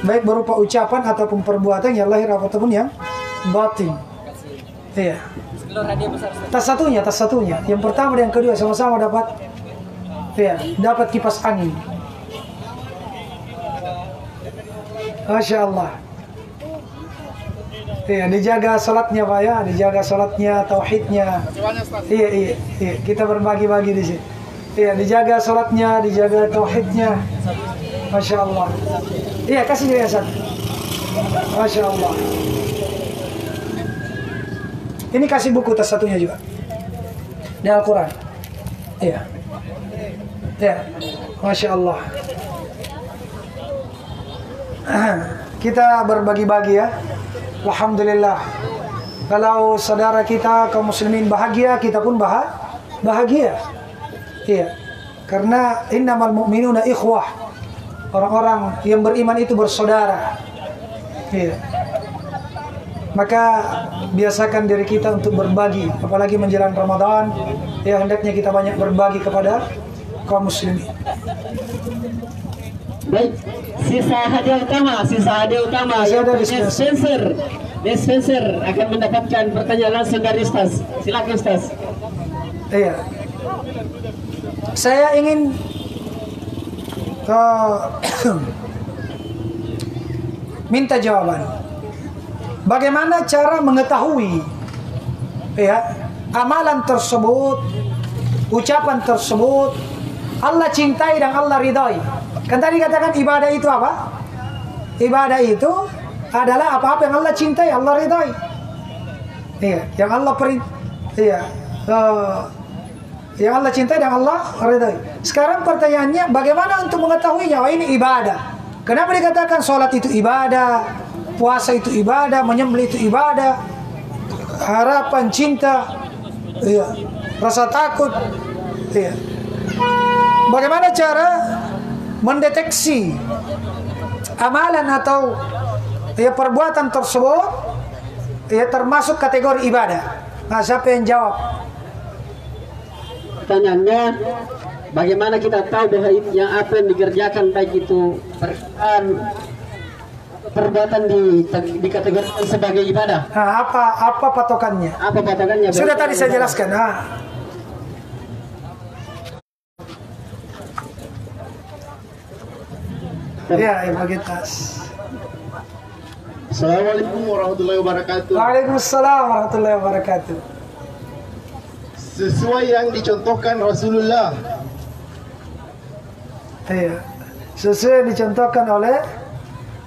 baik berupa ucapan ataupun perbuatan yang lahir ataupun yang batin. Iya. Tas satunya. Yang pertama dan yang kedua sama-sama dapat, iya, dapat kipas angin. Masya Allah. Iya, dijaga salatnya Pak ya, dijaga salatnya, tauhidnya. Iya. Kita berbagi-bagi di sini. Iya, dijaga salatnya, dijaga tauhidnya. Masya Allah. Iya, kasih dia satu. Masya Allah. Ini kasih buku tas satunya juga. Di Al-Quran. Iya. Ya, Masya Allah. Kita berbagi-bagi ya. Alhamdulillah. Kalau saudara kita kaum muslimin bahagia, kita pun bahagia. Iya. Karena innamal mu'minuna ikhwah. Orang-orang yang beriman itu bersaudara. Iya. Maka biasakan diri kita untuk berbagi, apalagi menjelang Ramadan. Ya, hendaknya kita banyak berbagi kepada kaum muslimin. Baik, sisa hadiah utama yang dispenser akan mendapatkan pertanyaan langsung dari Ustaz. Silakan Ustaz. Iya. Saya ingin minta jawaban. Bagaimana cara mengetahui ya amalan tersebut, ucapan tersebut Allah cintai dan Allah ridhai? Kan tadi katakan ibadah itu apa? Ibadah itu adalah apa-apa yang Allah cintai, Allah ridhai. Iya, yang Allah yang Allah cintai dan Allah ridhai. Sekarang pertanyaannya, bagaimana untuk mengetahuinya? Oh, ini ibadah. Kenapa dikatakan sholat itu ibadah, puasa itu ibadah, menyembelih itu ibadah, harapan, cinta, iya, rasa takut, iya. Bagaimana cara mendeteksi amalan atau ya perbuatan tersebut ya termasuk kategori ibadah? Nah, siapa yang jawab? Pertanyaannya, bagaimana kita tahu bahwa yang apa yang dikerjakan baik itu perbuatan dikategorikan sebagai ibadah? Nah, apa patokannya? Apa patokannya? Sudah tadi saya jelaskan. Nah. Ya, bagi tas. Assalamualaikum warahmatullahi wabarakatuh. Waalaikumsalam warahmatullahi wabarakatuh. Sesuai yang dicontohkan Rasulullah. Iya. Sesuai yang dicontohkan oleh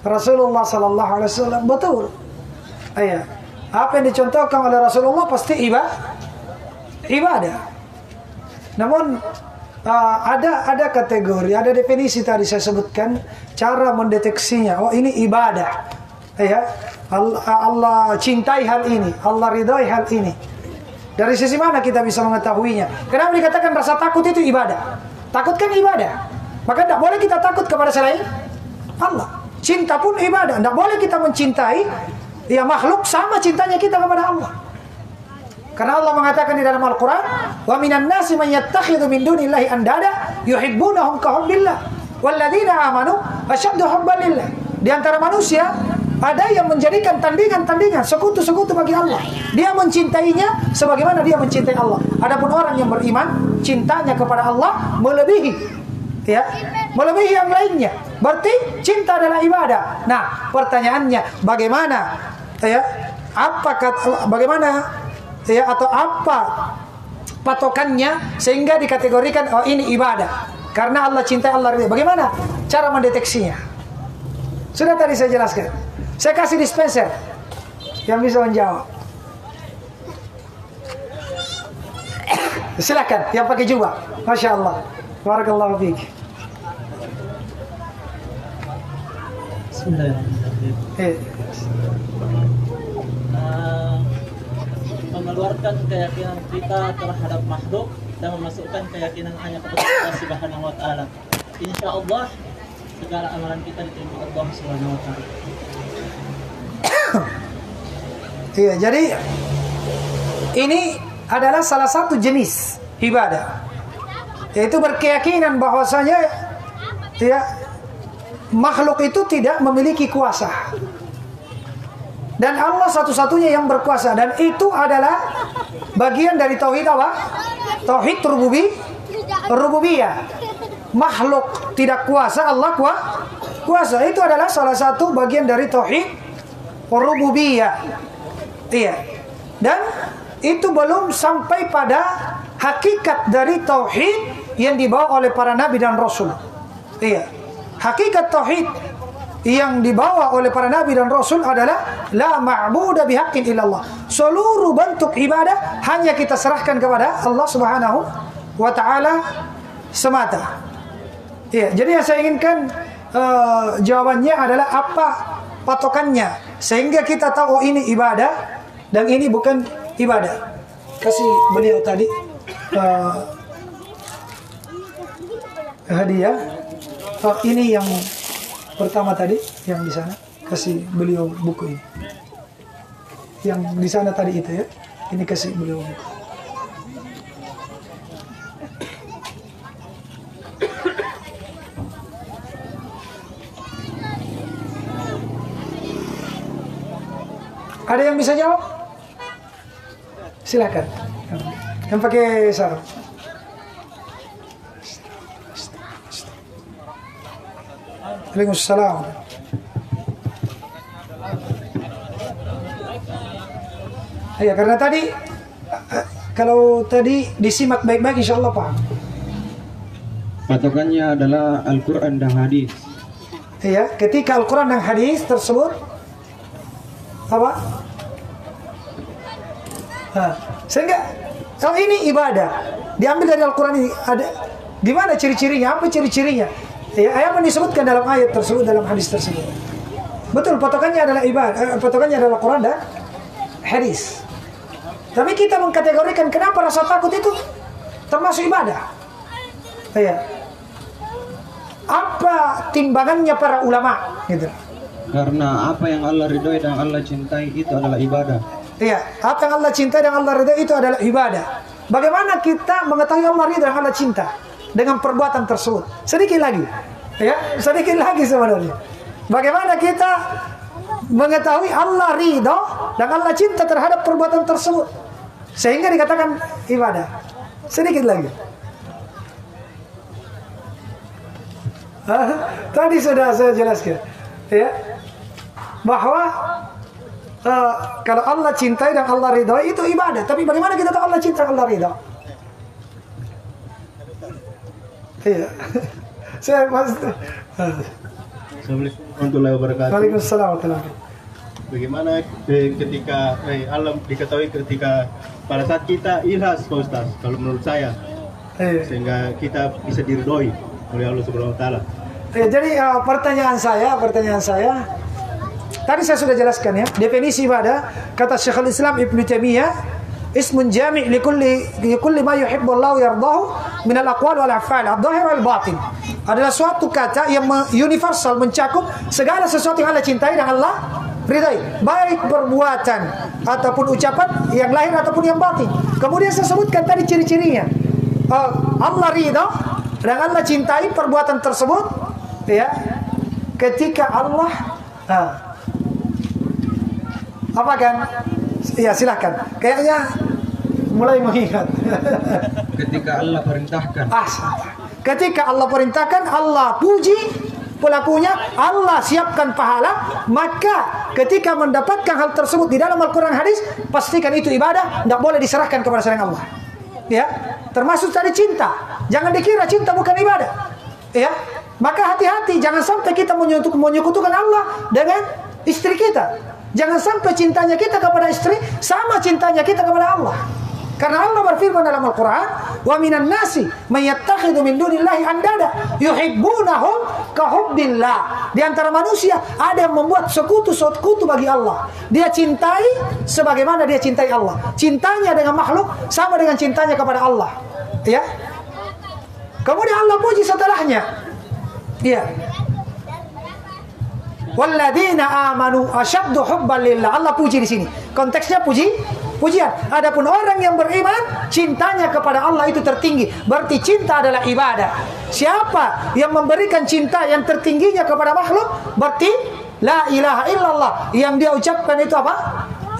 Rasulullah sallallahu alaihi wasallam, betul. Iya. Apa yang dicontohkan oleh Rasulullah pasti ibadah. Namun ada kategori, ada definisi tadi saya sebutkan cara mendeteksinya. Oh, ini ibadah. Ya. Allah cintai hal ini, Allah ridhai hal ini. Dari sisi mana kita bisa mengetahuinya? Kenapa dikatakan rasa takut itu ibadah? Takut kan ibadah. Maka tidak boleh kita takut kepada selain Allah. Cinta pun ibadah. Tidak boleh kita mencintai ya makhluk sama cintanya kita kepada Allah. Karena Allah mengatakan di dalam Al-Quran, wa minan nasi man yattakhidhu min dunillahi andada yuhibbunahum ka hubbillah walladzina amanu asyaddu hubban lillah. Di antara manusia Ada yang menjadikan tandingan-tandingan, sekutu-sekutu bagi Allah. Dia mencintainya sebagaimana dia mencintai Allah. Adapun orang yang beriman, cintanya kepada Allah melebihi, ya, melebihi yang lainnya. Berarti cinta adalah ibadah. Nah, pertanyaannya, bagaimana, ya, bagaimana, ya, atau apa patokannya sehingga dikategorikan oh ini ibadah? Karena Allah cintai, Allah ridha. Bagaimana cara mendeteksinya? Sudah tadi saya jelaskan. Saya kasih dispenser yang bisa menjawab. Silakan yang pakai jubah. Masya Allah. Barakallahu fiik. Bismillahirrahmanirrahim. Mengeluarkan keyakinan kita terhadap makhluk dan memasukkan keyakinan hanya kepada Allah Subhanahu wa taala. Insyaallah segala amalan kita diterima Allah Subhanahu wa taala. Iya, jadi ini adalah salah satu jenis ibadah, yaitu berkeyakinan bahwasanya ya, makhluk itu tidak memiliki kuasa dan Allah satu-satunya yang berkuasa, dan itu adalah bagian dari tauhid apa? Tauhid rububiyah. Makhluk tidak kuasa, Allah kuasa. Itu adalah salah satu bagian dari tauhid rububiyah. Iya. Dan itu belum sampai pada hakikat dari tauhid yang dibawa oleh para nabi dan rasul. Iya. Hakikat tauhid yang dibawa oleh para nabi dan rasul adalah la ma'budu bihaqqin illallah. Seluruh bentuk ibadah hanya kita serahkan kepada Allah Subhanahu wa taala semata. Iya, jadi yang saya inginkan jawabannya adalah apa patokannya sehingga kita tahu oh ini ibadah dan ini bukan ibadah. Kasih beliau tadi hadiah. Oh, ini yang pertama tadi yang di sana, kasih beliau buku ini. Yang di sana tadi itu ya. Ini kasih beliau buku. Ada yang bisa jawab? Silakan. Yang pakai sarung. Waalaikumsalam. Ya, karena tadi kalau tadi disimak baik-baik insya Allah paham. Patokannya adalah Al-Quran dan hadis. Iya, ketika Al-Quran dan hadis tersebut apa? Sehingga kalau ini ibadah diambil dari Al-Quran ini ada gimana ciri-cirinya? Apa ciri-cirinya? Ya, apa yang disebutkan dalam ayat tersebut, dalam hadis tersebut. Betul, patokannya adalah ibadah, patokannya adalah Quran dan hadis. Tapi kita mengkategorikan kenapa rasa takut itu termasuk ibadah. Ya. Apa timbangannya para ulama gitu. Karena apa yang Allah ridhoi dan Allah cintai itu adalah ibadah. Iya, apa yang Allah cintai dan Allah ridhoi itu adalah ibadah. Bagaimana kita mengetahui Allah ridha dan Allah cinta? Dengan perbuatan tersebut. Sedikit lagi. Ya, sedikit lagi sebenarnya. Bagaimana kita mengetahui Allah ridha dan Allah cinta terhadap perbuatan tersebut sehingga dikatakan ibadah. Sedikit lagi. Tadi sudah saya jelaskan. Ya. Bahwa kalau Allah cintai dan Allah ridha itu ibadah. Tapi bagaimana kita tahu Allah cinta dan Allah ridha? Iya. Saya Assalamualaikum warahmatullahi wabarakatuh. Waalaikumsalam warahmatullahi wabarakatuh. Bagaimana ketika Allah diketahui ketika pada saat kita ikhlas Pak Ustaz, kalau menurut saya, sehingga kita bisa diridhoi oleh Allah Subhanahu wa taala. Jadi pertanyaan saya tadi saya sudah jelaskan ya, definisi ibadah kata Syekhul Islam Ibnu Taimiyah, ismun jami' likulli ma yuhibbu Allah yardahu min al-aqwal wal af'al adh-dhahir wal batin. Adalah suatu kata yang universal, mencakup segala sesuatu yang Allah cintai dan Allah ridai, baik perbuatan ataupun ucapan yang lahir ataupun yang batin. Kemudian saya sebutkan tadi ciri-cirinya. Allah ridha dan Allah cintai perbuatan tersebut ya, ketika Allah Apa kan? Iya, silahkan. Kayaknya mulai mengingat. Ketika Allah perintahkan. Ketika Allah perintahkan, Allah puji pelakunya, Allah siapkan pahala. Maka ketika mendapatkan hal tersebut di dalam Al-Quran hadis, pastikan itu ibadah, tidak boleh diserahkan kepada selain Allah. Ya, termasuk tadi cinta. Jangan dikira cinta bukan ibadah. Ya, maka hati-hati, jangan sampai kita menyekutukan Allah dengan istri kita. Jangan sampai cintanya kita kepada istri sama cintanya kita kepada Allah. Karena Allah berfirman dalam Al-Quran, wa minan nasi may yattakhidhu min dunillahi andada yuhibbunahum ka hubbillah. Di antara manusia ada yang membuat sekutu bagi Allah. Dia cintai sebagaimana dia cintai Allah. Cintanya dengan makhluk sama dengan cintanya kepada Allah. Ya. Kemudian Allah puji setelahnya. Ya. Walladzina amanu asyaddu hubban lillah. Allah puji di sini. Konteksnya pujian. Adapun orang yang beriman, cintanya kepada Allah itu tertinggi. Berarti cinta adalah ibadah. Siapa yang memberikan cinta yang tertingginya kepada makhluk, berarti la ilaha illallah. Yang dia ucapkan itu apa?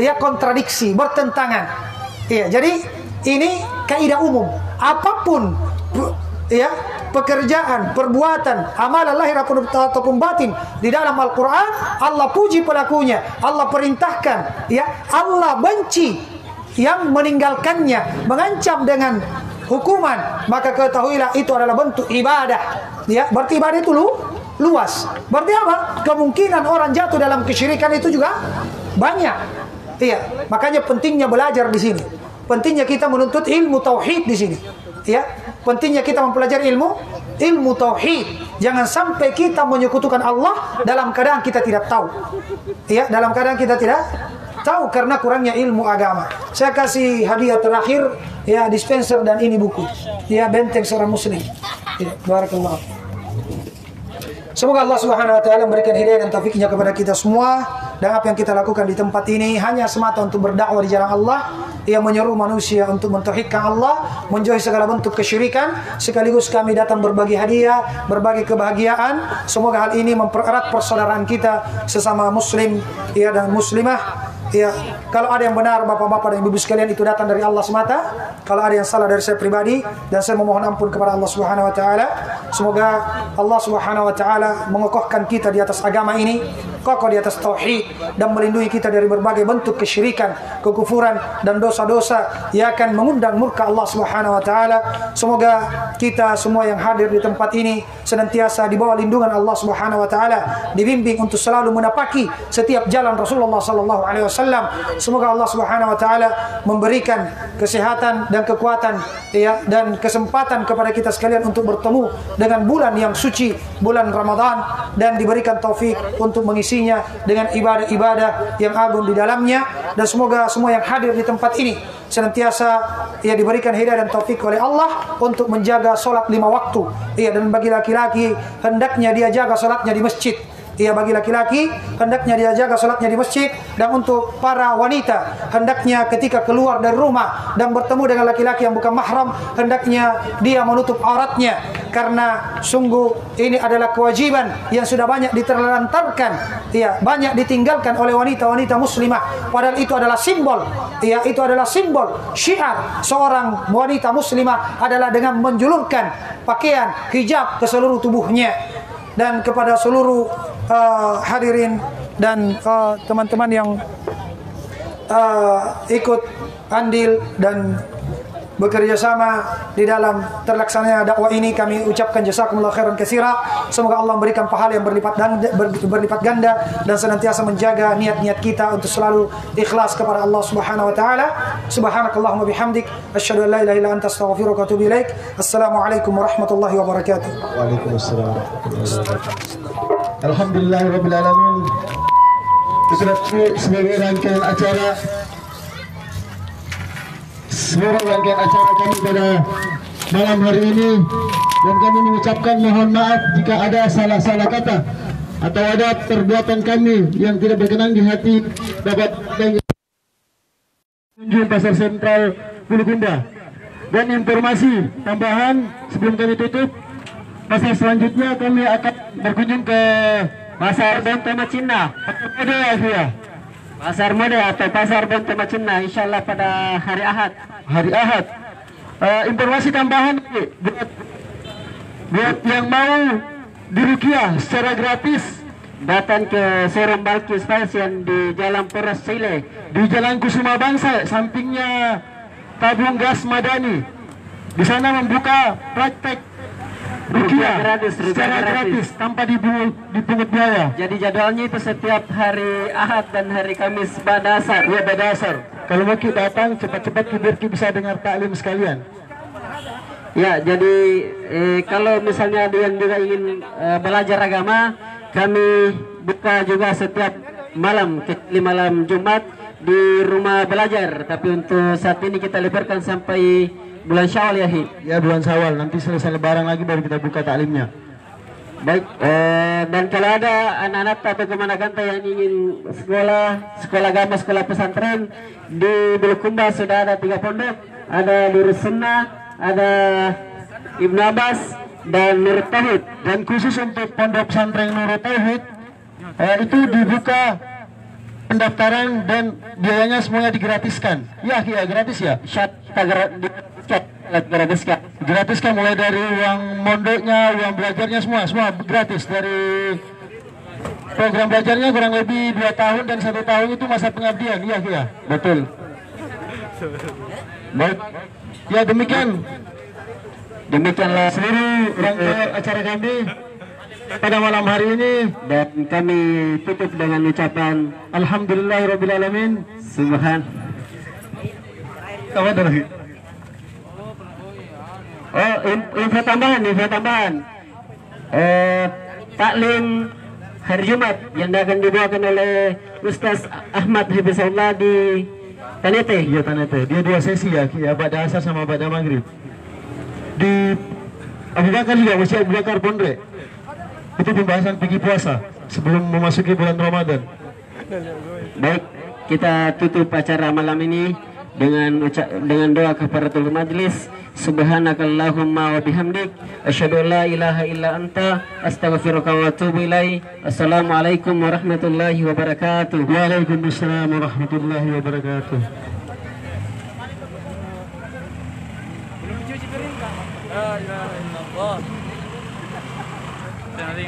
Ya, kontradiksi, bertentangan. Iya, jadi ini kaidah umum. Apapun ya, pekerjaan, perbuatan, amalan lahir ataupun batin di dalam Al-Quran, Allah puji pelakunya, Allah perintahkan, ya, Allah benci yang meninggalkannya, mengancam dengan hukuman, maka ketahuilah itu adalah bentuk ibadah. Ya, berarti ibadah itu luas. Berarti apa? Kemungkinan orang jatuh dalam kesyirikan itu juga banyak. Iya, makanya pentingnya belajar di sini. Pentingnya kita menuntut ilmu tauhid di sini. Ya, pentingnya kita mempelajari ilmu tauhid. Jangan sampai kita menyekutukan Allah dalam keadaan kita tidak tahu. Ya, dalam keadaan kita tidak tahu karena kurangnya ilmu agama. Saya kasih hadiah terakhir, ya, dispenser dan ini buku. Ya, benteng seorang muslim. Ya, barakallah. Semoga Allah Subhanahu wa taala memberikan hidayah dan taufiknya kepada kita semua, dan apa yang kita lakukan di tempat ini hanya semata untuk berdakwah di jalan Allah, yang menyeru manusia untuk mentauhidkan Allah, menjauhi segala bentuk kesyirikan, sekaligus kami datang berbagi hadiah, berbagi kebahagiaan. Semoga hal ini mempererat persaudaraan kita sesama muslim, ya, dan muslimah. Ya, kalau ada yang benar bapak-bapak dan ibu sekalian itu datang dari Allah semata. Kalau ada yang salah dari saya pribadi, dan saya memohon ampun kepada Allah Subhanahu wa taala. Semoga Allah Subhanahu wa taala mengokohkan kita di atas agama ini, kokoh di atas tauhid, dan melindungi kita dari berbagai bentuk kesyirikan, kekufuran dan dosa-dosa yang akan mengundang murka Allah Subhanahu wa taala. Semoga kita semua yang hadir di tempat ini senantiasa di bawah lindungan Allah Subhanahu wa taala, dibimbing untuk selalu menapaki setiap jalan Rasulullah sallallahu alaihi wasallam. Semoga Allah Subhanahu wa taala memberikan kesehatan dan kekuatan, ya, dan kesempatan kepada kita sekalian untuk bertemu dengan bulan yang suci, bulan Ramadan, dan diberikan taufik untuk mengisinya dengan ibadah-ibadah yang agung di dalamnya. Dan semoga semua yang hadir di tempat ini senantiasa, ya, diberikan hidayah dan taufik oleh Allah untuk menjaga solat 5 waktu. Ya, dan bagi laki-laki hendaknya dia jaga solatnya di masjid. Ya, bagi laki-laki hendaknya dia jaga salatnya di masjid, dan untuk para wanita hendaknya ketika keluar dari rumah dan bertemu dengan laki-laki yang bukan mahram, hendaknya dia menutup auratnya, karena sungguh ini adalah kewajiban yang sudah banyak diterlantarkan, ya, banyak ditinggalkan oleh wanita-wanita muslimah, padahal itu adalah simbol, ya, itu adalah simbol syiar seorang wanita muslimah adalah dengan menjulurkan pakaian hijab ke seluruh tubuhnya. Dan kepada seluruh hadirin dan teman-teman yang ikut andil dan bekerja sama di dalam terlaksananya dakwah ini, kami ucapkan jazakumullah khairan katsira. Semoga Allah memberikan pahala yang berlipat ganda dan senantiasa menjaga niat-niat kita untuk selalu ikhlas kepada Allah Subhanahu wa taala. Subhanakallahumma bihamdik asyhadu an la ilaha illa anta astaghfiruka wa atubu ilaik. Assalamualaikum warahmatullahi wabarakatuh. Waalaikumsalam warahmatullahi wabarakatuh. Alhamdulillahirabbil alamin. Sebagai rangkaian acara kami pada malam hari ini, dan kami mengucapkan mohon maaf jika ada salah-salah kata atau ada perbuatan kami yang tidak berkenan di hati dapat kunjung Pasar Sentral Bulukumba. Dan informasi tambahan sebelum kami tutup, pasar selanjutnya kami akan berkunjung ke Pasar dan Tanah Cina. Pasar Muda atau Pasar Bonto Macuna, insyaallah pada hari Ahad. Hari Ahad. Informasi tambahan buat yang mau diruqyah secara gratis, datang ke showroom Balkis Fashion di Jalan Poros Sile, di Jalan Kusuma Bangsa, sampingnya tabung gas Madani. Di sana membuka praktek ruqyah secara gratis tanpa dipungut biaya. Jadi jadwalnya itu setiap hari Ahad dan hari Kamis pada asar. Ya, pada asar. Kalau mau kita datang cepat-cepat biar kita bisa dengar taklim sekalian. Ya, jadi kalau misalnya ada yang juga ingin belajar agama, kami buka juga setiap malam, kecuali malam Jumat di rumah belajar. Tapi untuk saat ini kita lebarkan sampai bulan Syawal ya, Hi? Ya, bulan Syawal. Nanti selesai Lebaran lagi baru kita buka taklimnya. Baik, dan kalau ada anak-anak atau kemana-mana yang ingin sekolah agama, sekolah pesantren di Bulukumba sudah ada 3 pondok, ada Nurul Sunnah, ada Ibnu Abbas dan Nurul Tauhid. Dan khusus untuk pondok pesantren Nurul Tauhid itu dibuka pendaftaran dan biayanya semuanya digratiskan. Ya, gratis ya. Gratiskan mulai dari uang mondoknya, uang belajarnya semua gratis. Dari program belajarnya kurang lebih 2 tahun dan 1 tahun itu masa pengabdian. Iya, betul. Baik. Ya, demikianlah seluruh rangkaian acara kami pada malam hari ini, dan kami tutup dengan ucapan alhamdulillahirobbilalamin. Info tambahan. Taklim hari Jumat yang akan dibawakan oleh Ustaz Ahmad Hifizullah di Tanete. Iya, Tanete. Dia 2 sesi ya, pada asar sama pada maghrib. Di Abu Bakar juga, Masjid Abu Bakar Pondrek. Itu pembahasan fikih puasa sebelum memasuki bulan Ramadan. Baik, kita tutup acara malam ini dengan doa kafaratul majlis. Subhanakallahumma wa bihamdik asyhadu an la ilaha illa anta astaghfiruka wa atubu ilaik. Assalamualaikum warahmatullahi wabarakatuh. Waalaikumsalam warahmatullahi wabarakatuh. La ilaha illallah. Nanti.